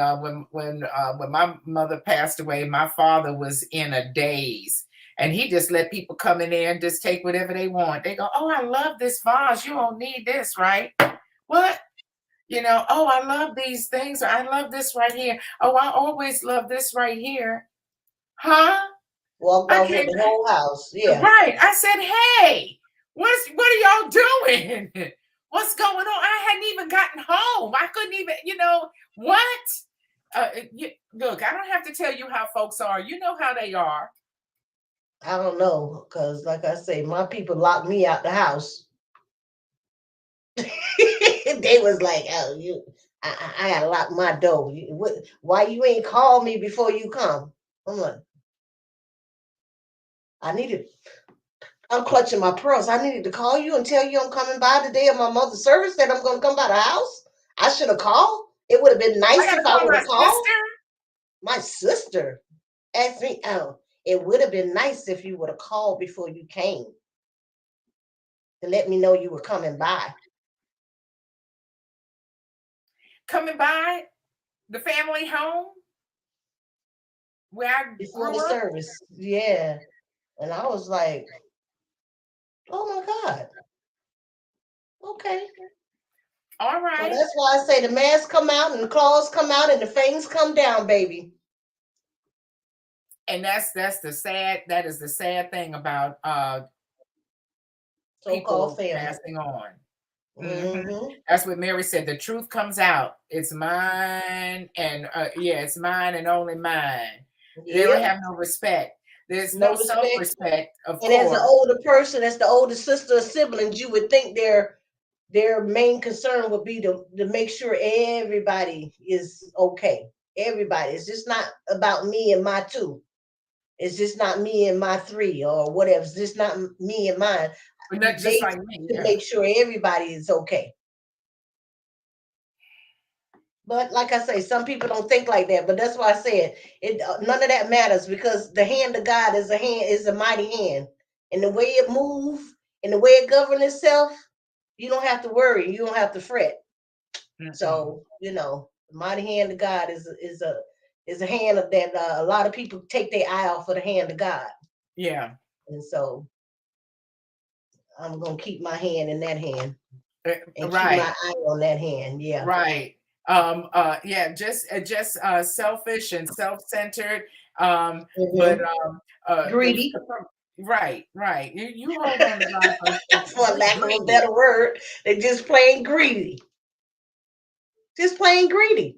my mother passed away, my father was in a daze, and he just let people come in there and just take whatever they want. They go, "Oh, I love this vase. You don't need this, right? What? Oh, I love these things. I love this right here. Oh, I always love this right here. Huh? Walked I off with came the whole house. Yeah. right. I said, "Hey, what are y'all doing? What's going on? I hadn't even gotten home. I couldn't even, what? Look, I don't have to tell you how folks are. You know how they are. I don't know, because like I say, my people locked me out the house. They was like, "Oh, I gotta lock my door. Why you ain't call me before you come?" I'm like, I needed. I'm clutching my pearls. I needed to call you and tell you I'm coming by the day of my mother's service. That I'm gonna come by the house. I should have called. It would have been I nice got if to I call would my have called. sister. My sister asked me, "Oh, it would have been nice if you would have called before you came to let me know you were coming by Coming by the family home where I before the grew up. service." Yeah, and I was like, "Oh my God, okay." All So right. that's why I say the masks come out and the claws come out and the fangs come down, baby. And that is the sad thing about So-called people family. passing on. Mhm. Mm-hmm. That's what Mary said. The truth comes out. It's mine, and yeah, it's mine and only mine. They don't Yep. have no respect. There's No no respect. self-respect, of And as an course. older person, as the older sister or siblings, you would think their main concern would be to make sure everybody is okay. Everybody. It's just not about me and my two. It's just not me and my three or whatever. It's just not me and mine. But not just They like me. to Yeah. make sure everybody is okay. But like I say, some people don't think like that. But that's why I said it. None of that matters because the hand of God is a mighty hand, and the way it moves and the way it governs itself, you don't have to worry. You don't have to fret. Mm-mm. So the mighty hand of God is a hand of that. A lot of people take their eye off of the hand of God, Yeah. and so I'm gonna keep my hand in that hand and keep my Right. eye on that hand. Yeah. Right. Yeah, just selfish and self-centered. But Hmm. the Greedy, right. You hold on to God for a second. for Just lack of a greedy. better word. They're just plain greedy. Just plain greedy.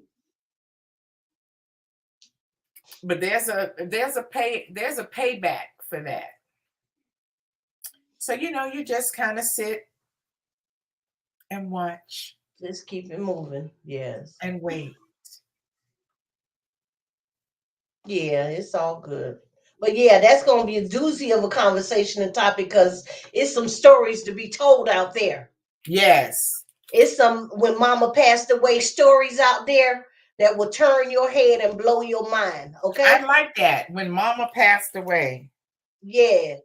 But there's a payback for that. So you just kind of sit and watch Just keep it moving. Yes. and wait. Yeah, it's all good. But yeah, that's gonna be a doozy of a conversation and topic because it's some stories to be told out there. Yes. It's some when mama passed away stories out there that will turn your head and blow your mind. I Okay? like that when mama passed away. Yeah.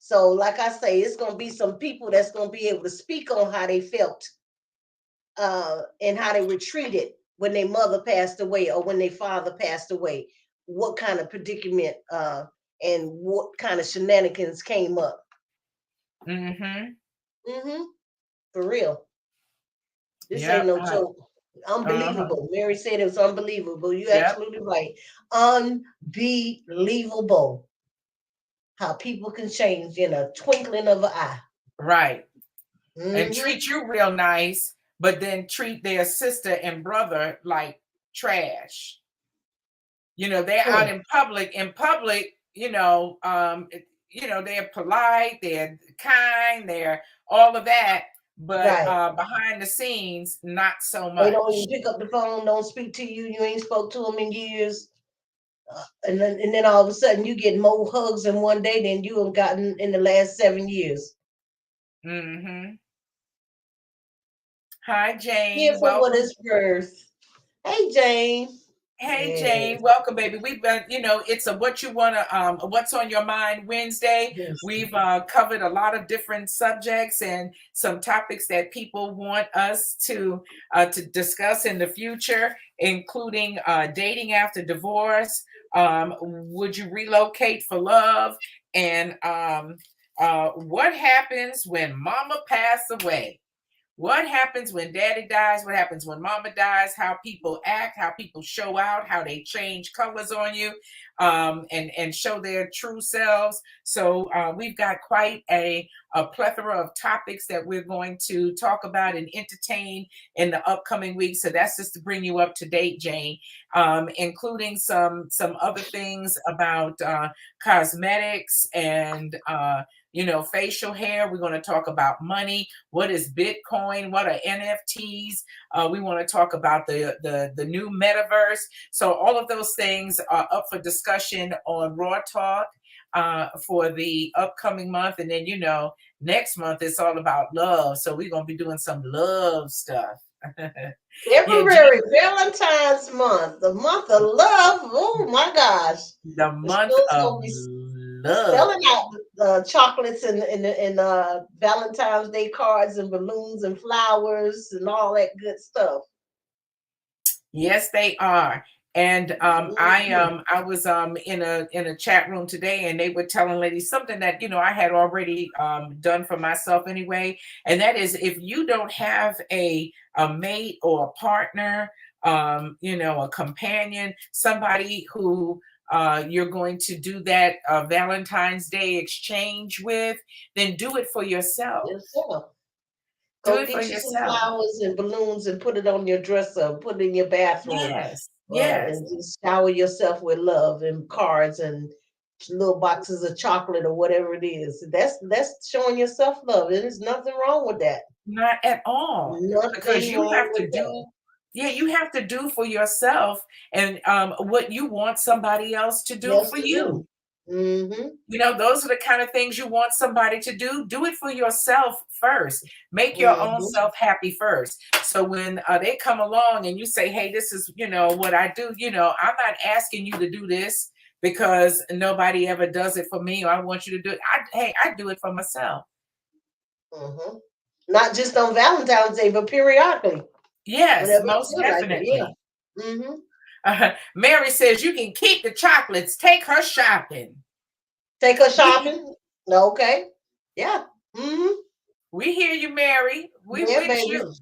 So like I say, it's gonna be some people that's gonna be able to speak on how they felt and how they were treated when their mother passed away or when their father passed away. What kind of predicament and what kind of shenanigans came up. Mm-hmm. Hmm. For real. This ain't Yep. no joke. Uh-huh. Unbelievable. Mary said it was unbelievable. You're Yep. absolutely right. Unbelievable how people can change in a twinkling of an eye. Right. And Hmm. treat you real nice, but then treat their sister and brother like trash. They're out Mm. in public, they're polite, they're kind, they're all of that, but Right. behind the scenes, not so They don't much. even pick up the phone, don't speak to you. You ain't spoke to them in years. And then all of a sudden you get more hugs in one day than you have gotten in the last 7 years. Hmm. Hi, Here Jane. for what Welcome. it's worth. Hey, Jane. Hey Yes. Jane, welcome, baby. We've been, it's a what you wanna, what's on your mind Wednesday. Yes. We've covered a lot of different subjects and some topics that people want us to discuss in the future, including dating after divorce. Would you relocate for love? And what happens when mama passed away? What happens when daddy dies? What happens when mama dies? How people act, how people show out, how they change colors on you, and show their true selves. So we've got quite a plethora of topics that we're going to talk about and entertain in the upcoming weeks. So that's just to bring you up to date, Jane, including some other things about cosmetics and facial hair. We're going to talk about money. What is Bitcoin? What are NFTs? We want to talk about the new metaverse. So all of those things are up for discussion on Raw Talk for the upcoming month. And then, next month it's all about love. So we're going to be doing some love stuff. Yeah, February, Valentine's month, the month of love. Oh my gosh. the The month store's of gonna be love. selling out chocolates and Valentine's Day cards and balloons and flowers and all that good stuff. Yes, they are. And Mhm. I was in a chat room today, and they were telling ladies something that I had already done for myself anyway, and that is if you don't have a mate or a partner, a companion, somebody who you're going to do that Valentine's Day exchange with, then do it for yourself. Yourself. Do Go it for get you some yourself. flowers and balloons and put it on your dresser, put it in your bathroom, Yes, yes. and just shower yourself with love and cards and little boxes of chocolate or whatever it is. That's showing yourself love. And there's nothing wrong with that. Not at all, because Nothing you wrong have with to that. do, yeah, you have to do for yourself and what you want somebody else to do Yes, for to you. do. Mm-hmm. Those are the kind of things you want somebody to do. Do it for yourself first. Make your own Mm-hmm. self happy first. So when they come along and you say, hey, this is, what I do, I'm not asking you to do this because nobody ever does it for me or I want you to do it. I do it for myself. Mm-hmm. Not just on Valentine's Day, but periodically, Yes, whenever you most feel like it. definitely. Yeah. Mm-hmm. Mary says you can keep the chocolates. Take her shopping. Take her We shopping. Okay. Yeah. Mm-hmm. we hear you, Mary. We Yeah, with baby. you.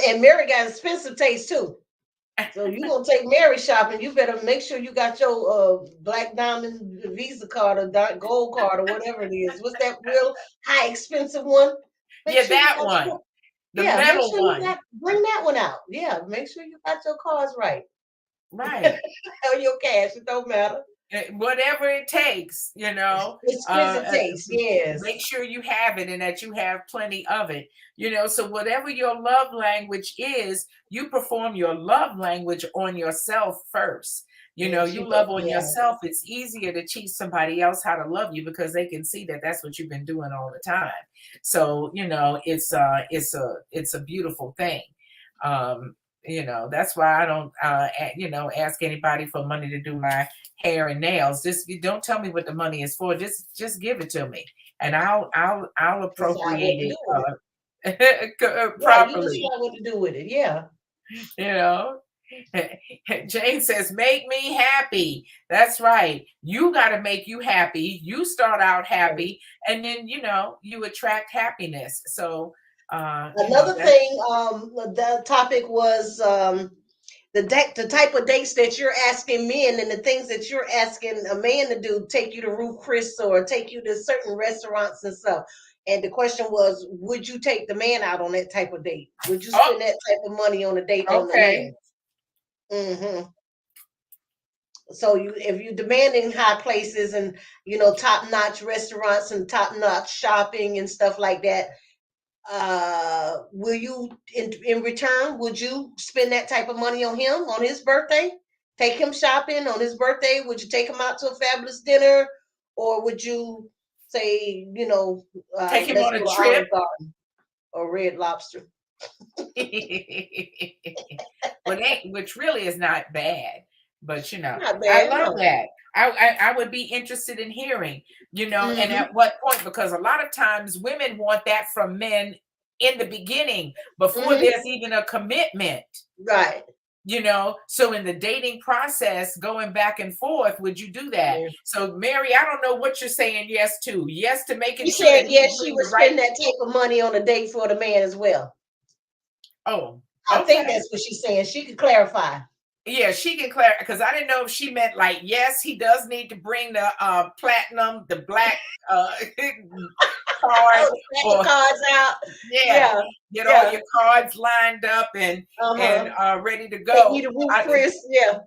And Mary got expensive taste too. So you gonna take Mary shopping, you better make sure you got your black diamond Visa card or gold card or whatever it is. What's that real high expensive one? Make Yeah, sure you that got one, your the yeah, make metal sure you one. got bring that one out. Yeah, make sure you got your cards right. Right. Or your cash, it don't matter. Whatever it takes, Exquisite taste, make yes. sure you have it and that you have plenty of it. So whatever your love language is, you perform your love language on yourself first. Yes, You you love bet. on Yeah. yourself. It's easier to teach somebody else how to love you because they can see that that's what you've been doing all the time. So it's a beautiful thing. That's why I don't ask anybody for money to do my hair and nails. Just you don't tell me what the money is for. Just give it to me, and I'll Decide what to appropriate do with it. it Right, you properly. decide what to do with it. Yeah. You know. Jane says, "Make me happy." That's right. You got to make you happy. You start out happy, and then you attract happiness. So, Another that's thing, the topic was the type of dates that you're asking men and the things that you're asking a man to do, take you to Ruth Chris or take you to certain restaurants and stuff. And the question was, would you take the man out on that type of date? Would you oh, spend that type of money on a date on the okay. man? Hmm. So if you're demanding high places and top notch restaurants and top notch shopping and stuff like that, will you in return would you spend that type of money on him on his birthday, take him shopping on his birthday? Would you take him out to a fabulous dinner, or would you say Take him let's on go a to trip. Olive Garden or Red Lobster? Well, which really is not bad. But Not I bad, love no. that. I would be interested in hearing, and Mm-hmm. at what point, because a lot of times women want that from men in the beginning before Mm-hmm. there's even a commitment. Right. So in the dating process, going back and forth, would you do that? Yeah. So Mary, I don't know what you're saying yes to. Yes to making She sure that said he yes, can she bring would the right. spend that type of money on a date for the man as well. Oh, I think okay. that's what she's saying. She could clarify. Yeah, she can clarify, because I didn't know if she meant like, yes, he does need to bring the platinum, the black card, Oh, set the or cards out. yeah, Yeah. get all Yeah. your cards lined up and Uh-huh. ready to Take me go. to Ruth Chris. Yeah.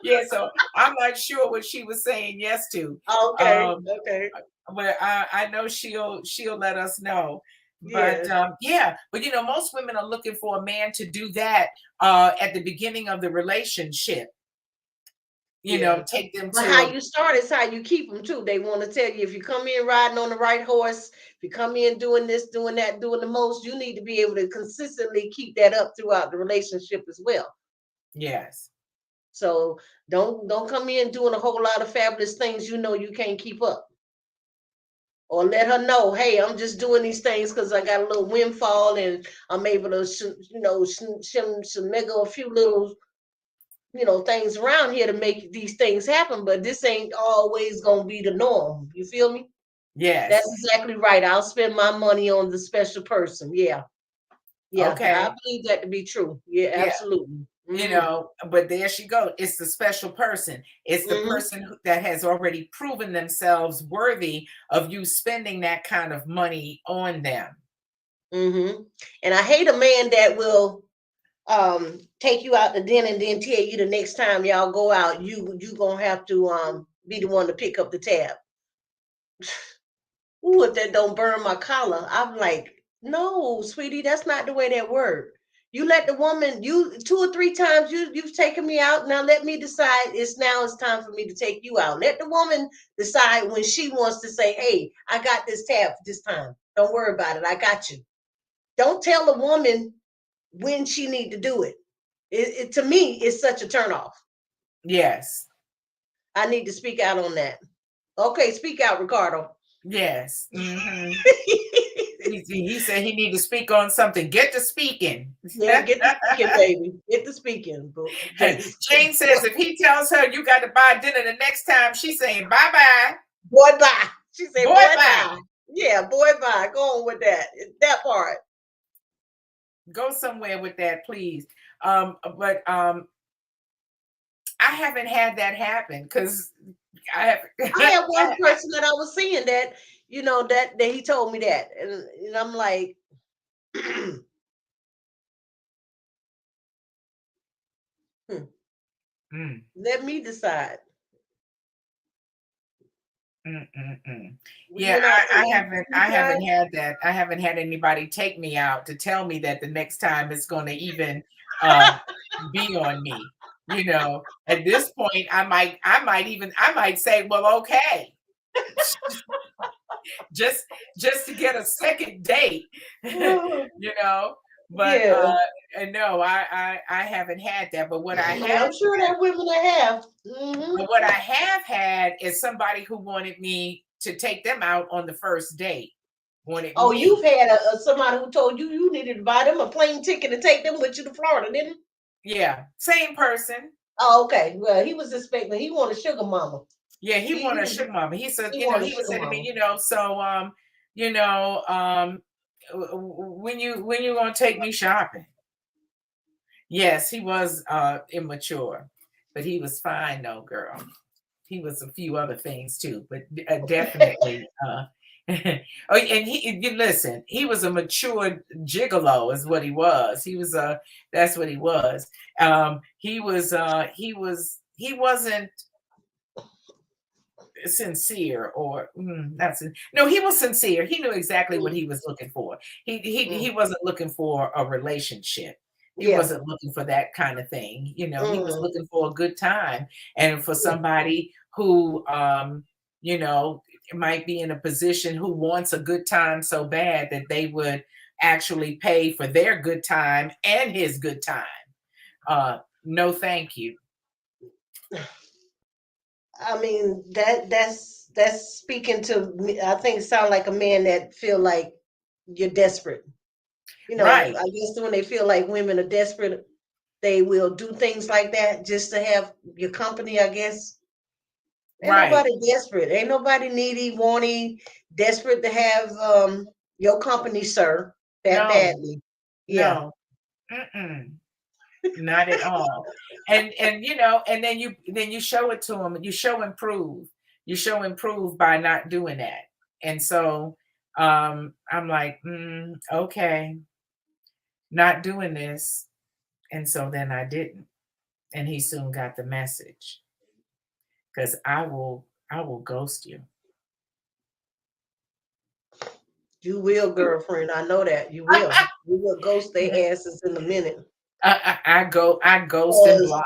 Yeah, so I'm not sure what she was saying yes to. Okay. Um, Okay. but I know she'll let us know. But Yeah. yeah, but most women are looking for a man to do that at the beginning of the relationship. Yeah. Take them But to how you start is how you keep them too. They want to tell you if you come in riding on the right horse, if you come in doing this, doing that, doing the most, you need to be able to consistently keep that up throughout the relationship as well. yes, So don't come in doing a whole lot of fabulous things you can't keep up. Or let her know, hey, I'm just doing these things because I got a little windfall and I'm able to, a few little, things around here to make these things happen. But this ain't always gonna be the norm. You feel me? That's yes, exactly right. I'll spend my money on the special person. Yeah, yeah, I okay, believe that to be true. Yeah, yeah. absolutely. Mm-hmm. But there she goes. It's the special person. It's the Mm-hmm. person that has already proven themselves worthy of you spending that kind of money on them. Mm-hmm. And I hate a man that will take you out to dinner and then tell you the next time y'all go out, you gonna have to be the one to pick up the tab. Ooh, if that don't burn my collar, I'm like, no, sweetie, that's not the way that works. You let the woman, you 2 or 3 times you've taken me out. Now let me decide. It's time for me to take you out. Let the woman decide when she wants to say, hey, I got this tab this time. Don't worry about it. I got you. Don't tell a woman when she need to do it. It to me is such a turnoff. Yes, I need to speak out on that. Okay, speak out, Ricardo. yes. He said he need to speak on something. Get to speaking. Yeah, get the speaking, baby. Get the speaking, James. Jane says if he tells her you got to buy dinner the next time, she's saying bye bye. Boy, bye. She said, Boy, boy, bye. bye. Yeah, boy, bye. Go on with that. That part. Go somewhere with that, please. But I haven't had that happen because I have. I had one person that I was seeing that, that he told me that. And I'm like, Mm, let me decide. mm, mm, mm. You Yeah, and I I say, haven't. you I decide? haven't had that. I haven't had anybody take me out to tell me that the next time it's going to even uh, be on me. At this point, I might say, well, okay, just to get a second date, you know. But Yeah. no, I haven't had that. But what I And I'm have sure had, that women that have. Mm-hmm. but what I have had is somebody who wanted me to take them out on the first date. Wanted Oh, me. you've had somebody who told you needed to buy them a plane ticket and take them with you to Florida, didn't he? Yeah, same person. Oh, okay. Well, he was expecting. He wanted sugar mama. Yeah, he wanted a He, sugar mama. He said, he wanted he was sugar saying to me, mama. so you know, when you gonna take me shopping? Yes, he was immature, but he was fine though, girl. He was a few other things too, but definitely oh, and you listen, he was a mature gigolo is what he was. He was that's what he was. He wasn't sincere or that's no, he was sincere. He knew exactly what he was looking for. He Mm. wasn't looking for a relationship. He Yeah. wasn't looking for that kind of thing. He was Mm. looking for a good time and for somebody who might be in a position who wants a good time so bad that they would actually pay for their good time and his good time. No, thank you. I mean, that's speaking to me. I think it sounds like a man that feel like you're desperate. You know, Right, I guess when they feel like women are desperate, they will do things like that just to have your company, I guess. Ain't right. nobody desperate. Ain't nobody needy, wanty, desperate to have your company, sir, that No, badly. Yeah. no. Mm-mm. Not at all. And and then you show it to them. You show improve. You show improve by not doing that. And so I'm like, okay, not doing this. And so then I didn't. And he soon got the message because I will ghost you. You will, girlfriend. I know that. You will. You will ghost their asses in a minute. I ghost and Because block.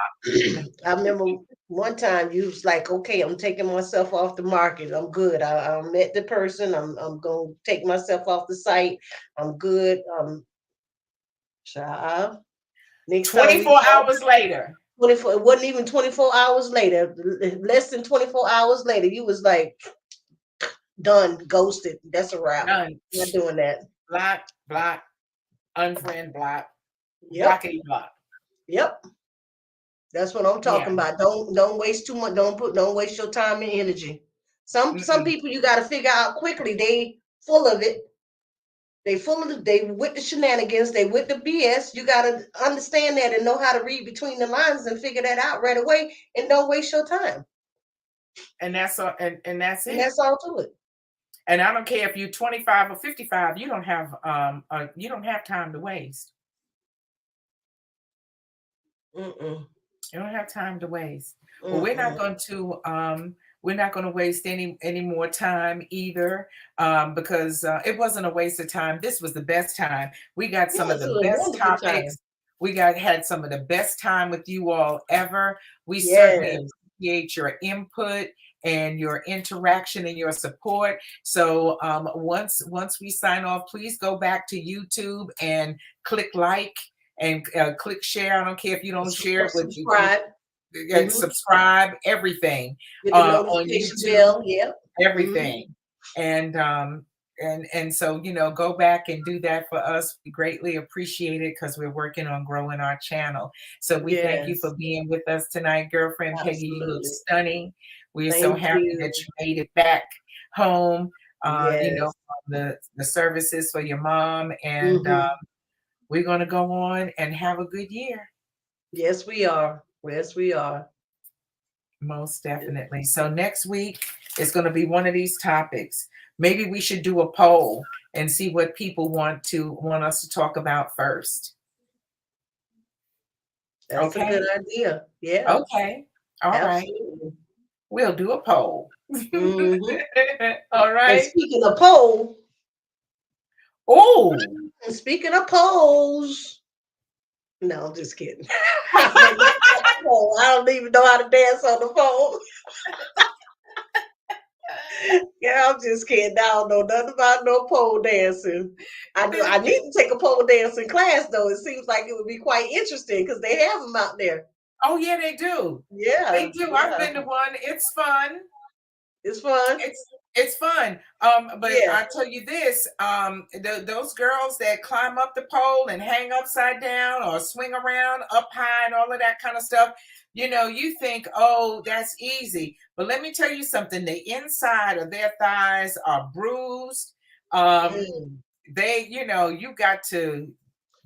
I remember one time you was like, okay, I'm taking myself off the market. I'm good. I met the person. I'm gonna take myself off the site. I'm good. Child. Next time we 24 talk, hours later. 24, it wasn't even 24 hours later. Less than 24 hours later, you was like done, ghosted. That's a wrap. Done. Not doing that. Block, block, unfriend, block, Yep. blockity block. Yep. That's what I'm Yeah. talking about. Don't waste too much. Don't waste your time and energy. Some Mm-mm. people you got to figure out quickly. They full of it. They with the shenanigans. They with the BS. You got to understand that and know how to read between the lines and figure that out right away. And don't waste your time. And that's all, and that's And it. that's all to it. And I don't care if you're 25 or 55, you don't have time to waste. Mm-mm. You don't have time to waste. Well, Mm-mm. we're not going to waste any more time either, because it wasn't a waste of time. This was the best time. We got some of Yes, it the was a best wonderful topics. time. We got had some of the best time with you all ever. We certainly Yes. appreciate your input and your interaction and your support. So once we sign off, please go back to YouTube and click like and click share. I don't care if you don't share it with you, Subscribe. Mm-hmm. subscribe, everything With the on notification YouTube, bell. Yep. Mm-hmm. everything, and so go back and do that for us. We greatly appreciate it because we're working on growing our channel. So we thank you Yes. for being with us tonight, girlfriend Peggy. You look Absolutely. stunning. We're so Thank happy that you. you made it back home. Yes. From the services for your mom, and Mm-hmm. we're gonna go on and have a good year. Yes, we are. Yes, we are. Most definitely. So next week is going to be one of these topics. Maybe we should do a poll and see what people want us to talk about first. That's a good Okay. idea. Yeah, Okay. All right. absolutely. We'll do a poll. Mm-hmm. All And right. speaking of pole, Oh. and speaking of poles, no, I'm just kidding. I said, pole. I don't even know how to dance on the pole. Yeah, I'm just kidding. I don't know nothing about no pole dancing. I do. I need to take a pole dancing class though. It seems like it would be quite interesting because they have them out there. Oh yeah, they do. They Yeah, do. I've yeah, been to one. It's fun. it's fun. It's fun. But Yeah. I tell you this, those girls that climb up the pole and hang upside down or swing around up high and all of that kind of stuff, you think, oh, that's easy. But let me tell you something, the inside of their thighs are bruised. Um, Mm. they, Have you some got to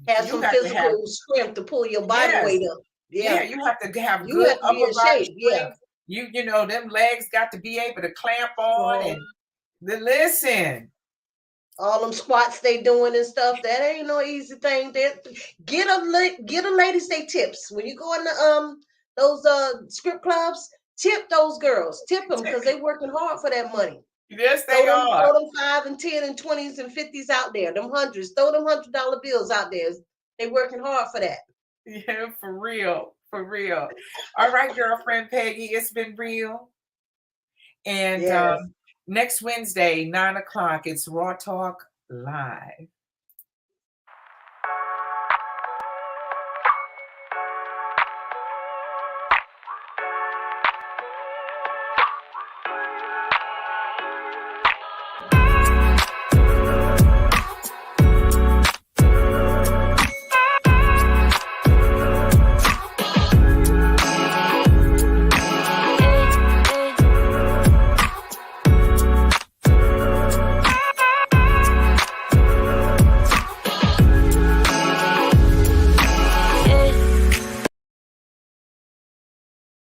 have, physical strength to pull your body yes, weight up. yeah, Yeah, you have to have you good have to be upper in body shape. Yeah. strength. Them legs got to be able to clamp on Uh-huh. and listen. All them squats they doing and stuff. That ain't no easy thing. That get a ladies they tips when you go in the those script clubs. Tip those girls. Tip them because they working hard for that money. Yes, they are. Throw them 5 and 10 and 20s and 50s out there. Them hundreds. Throw them $100 bills out there. They working hard for that. Yeah, for real. For real. All right, girlfriend Peggy, it's been real. And Yes. next Wednesday, 9 o'clock, it's Raw Talk Live.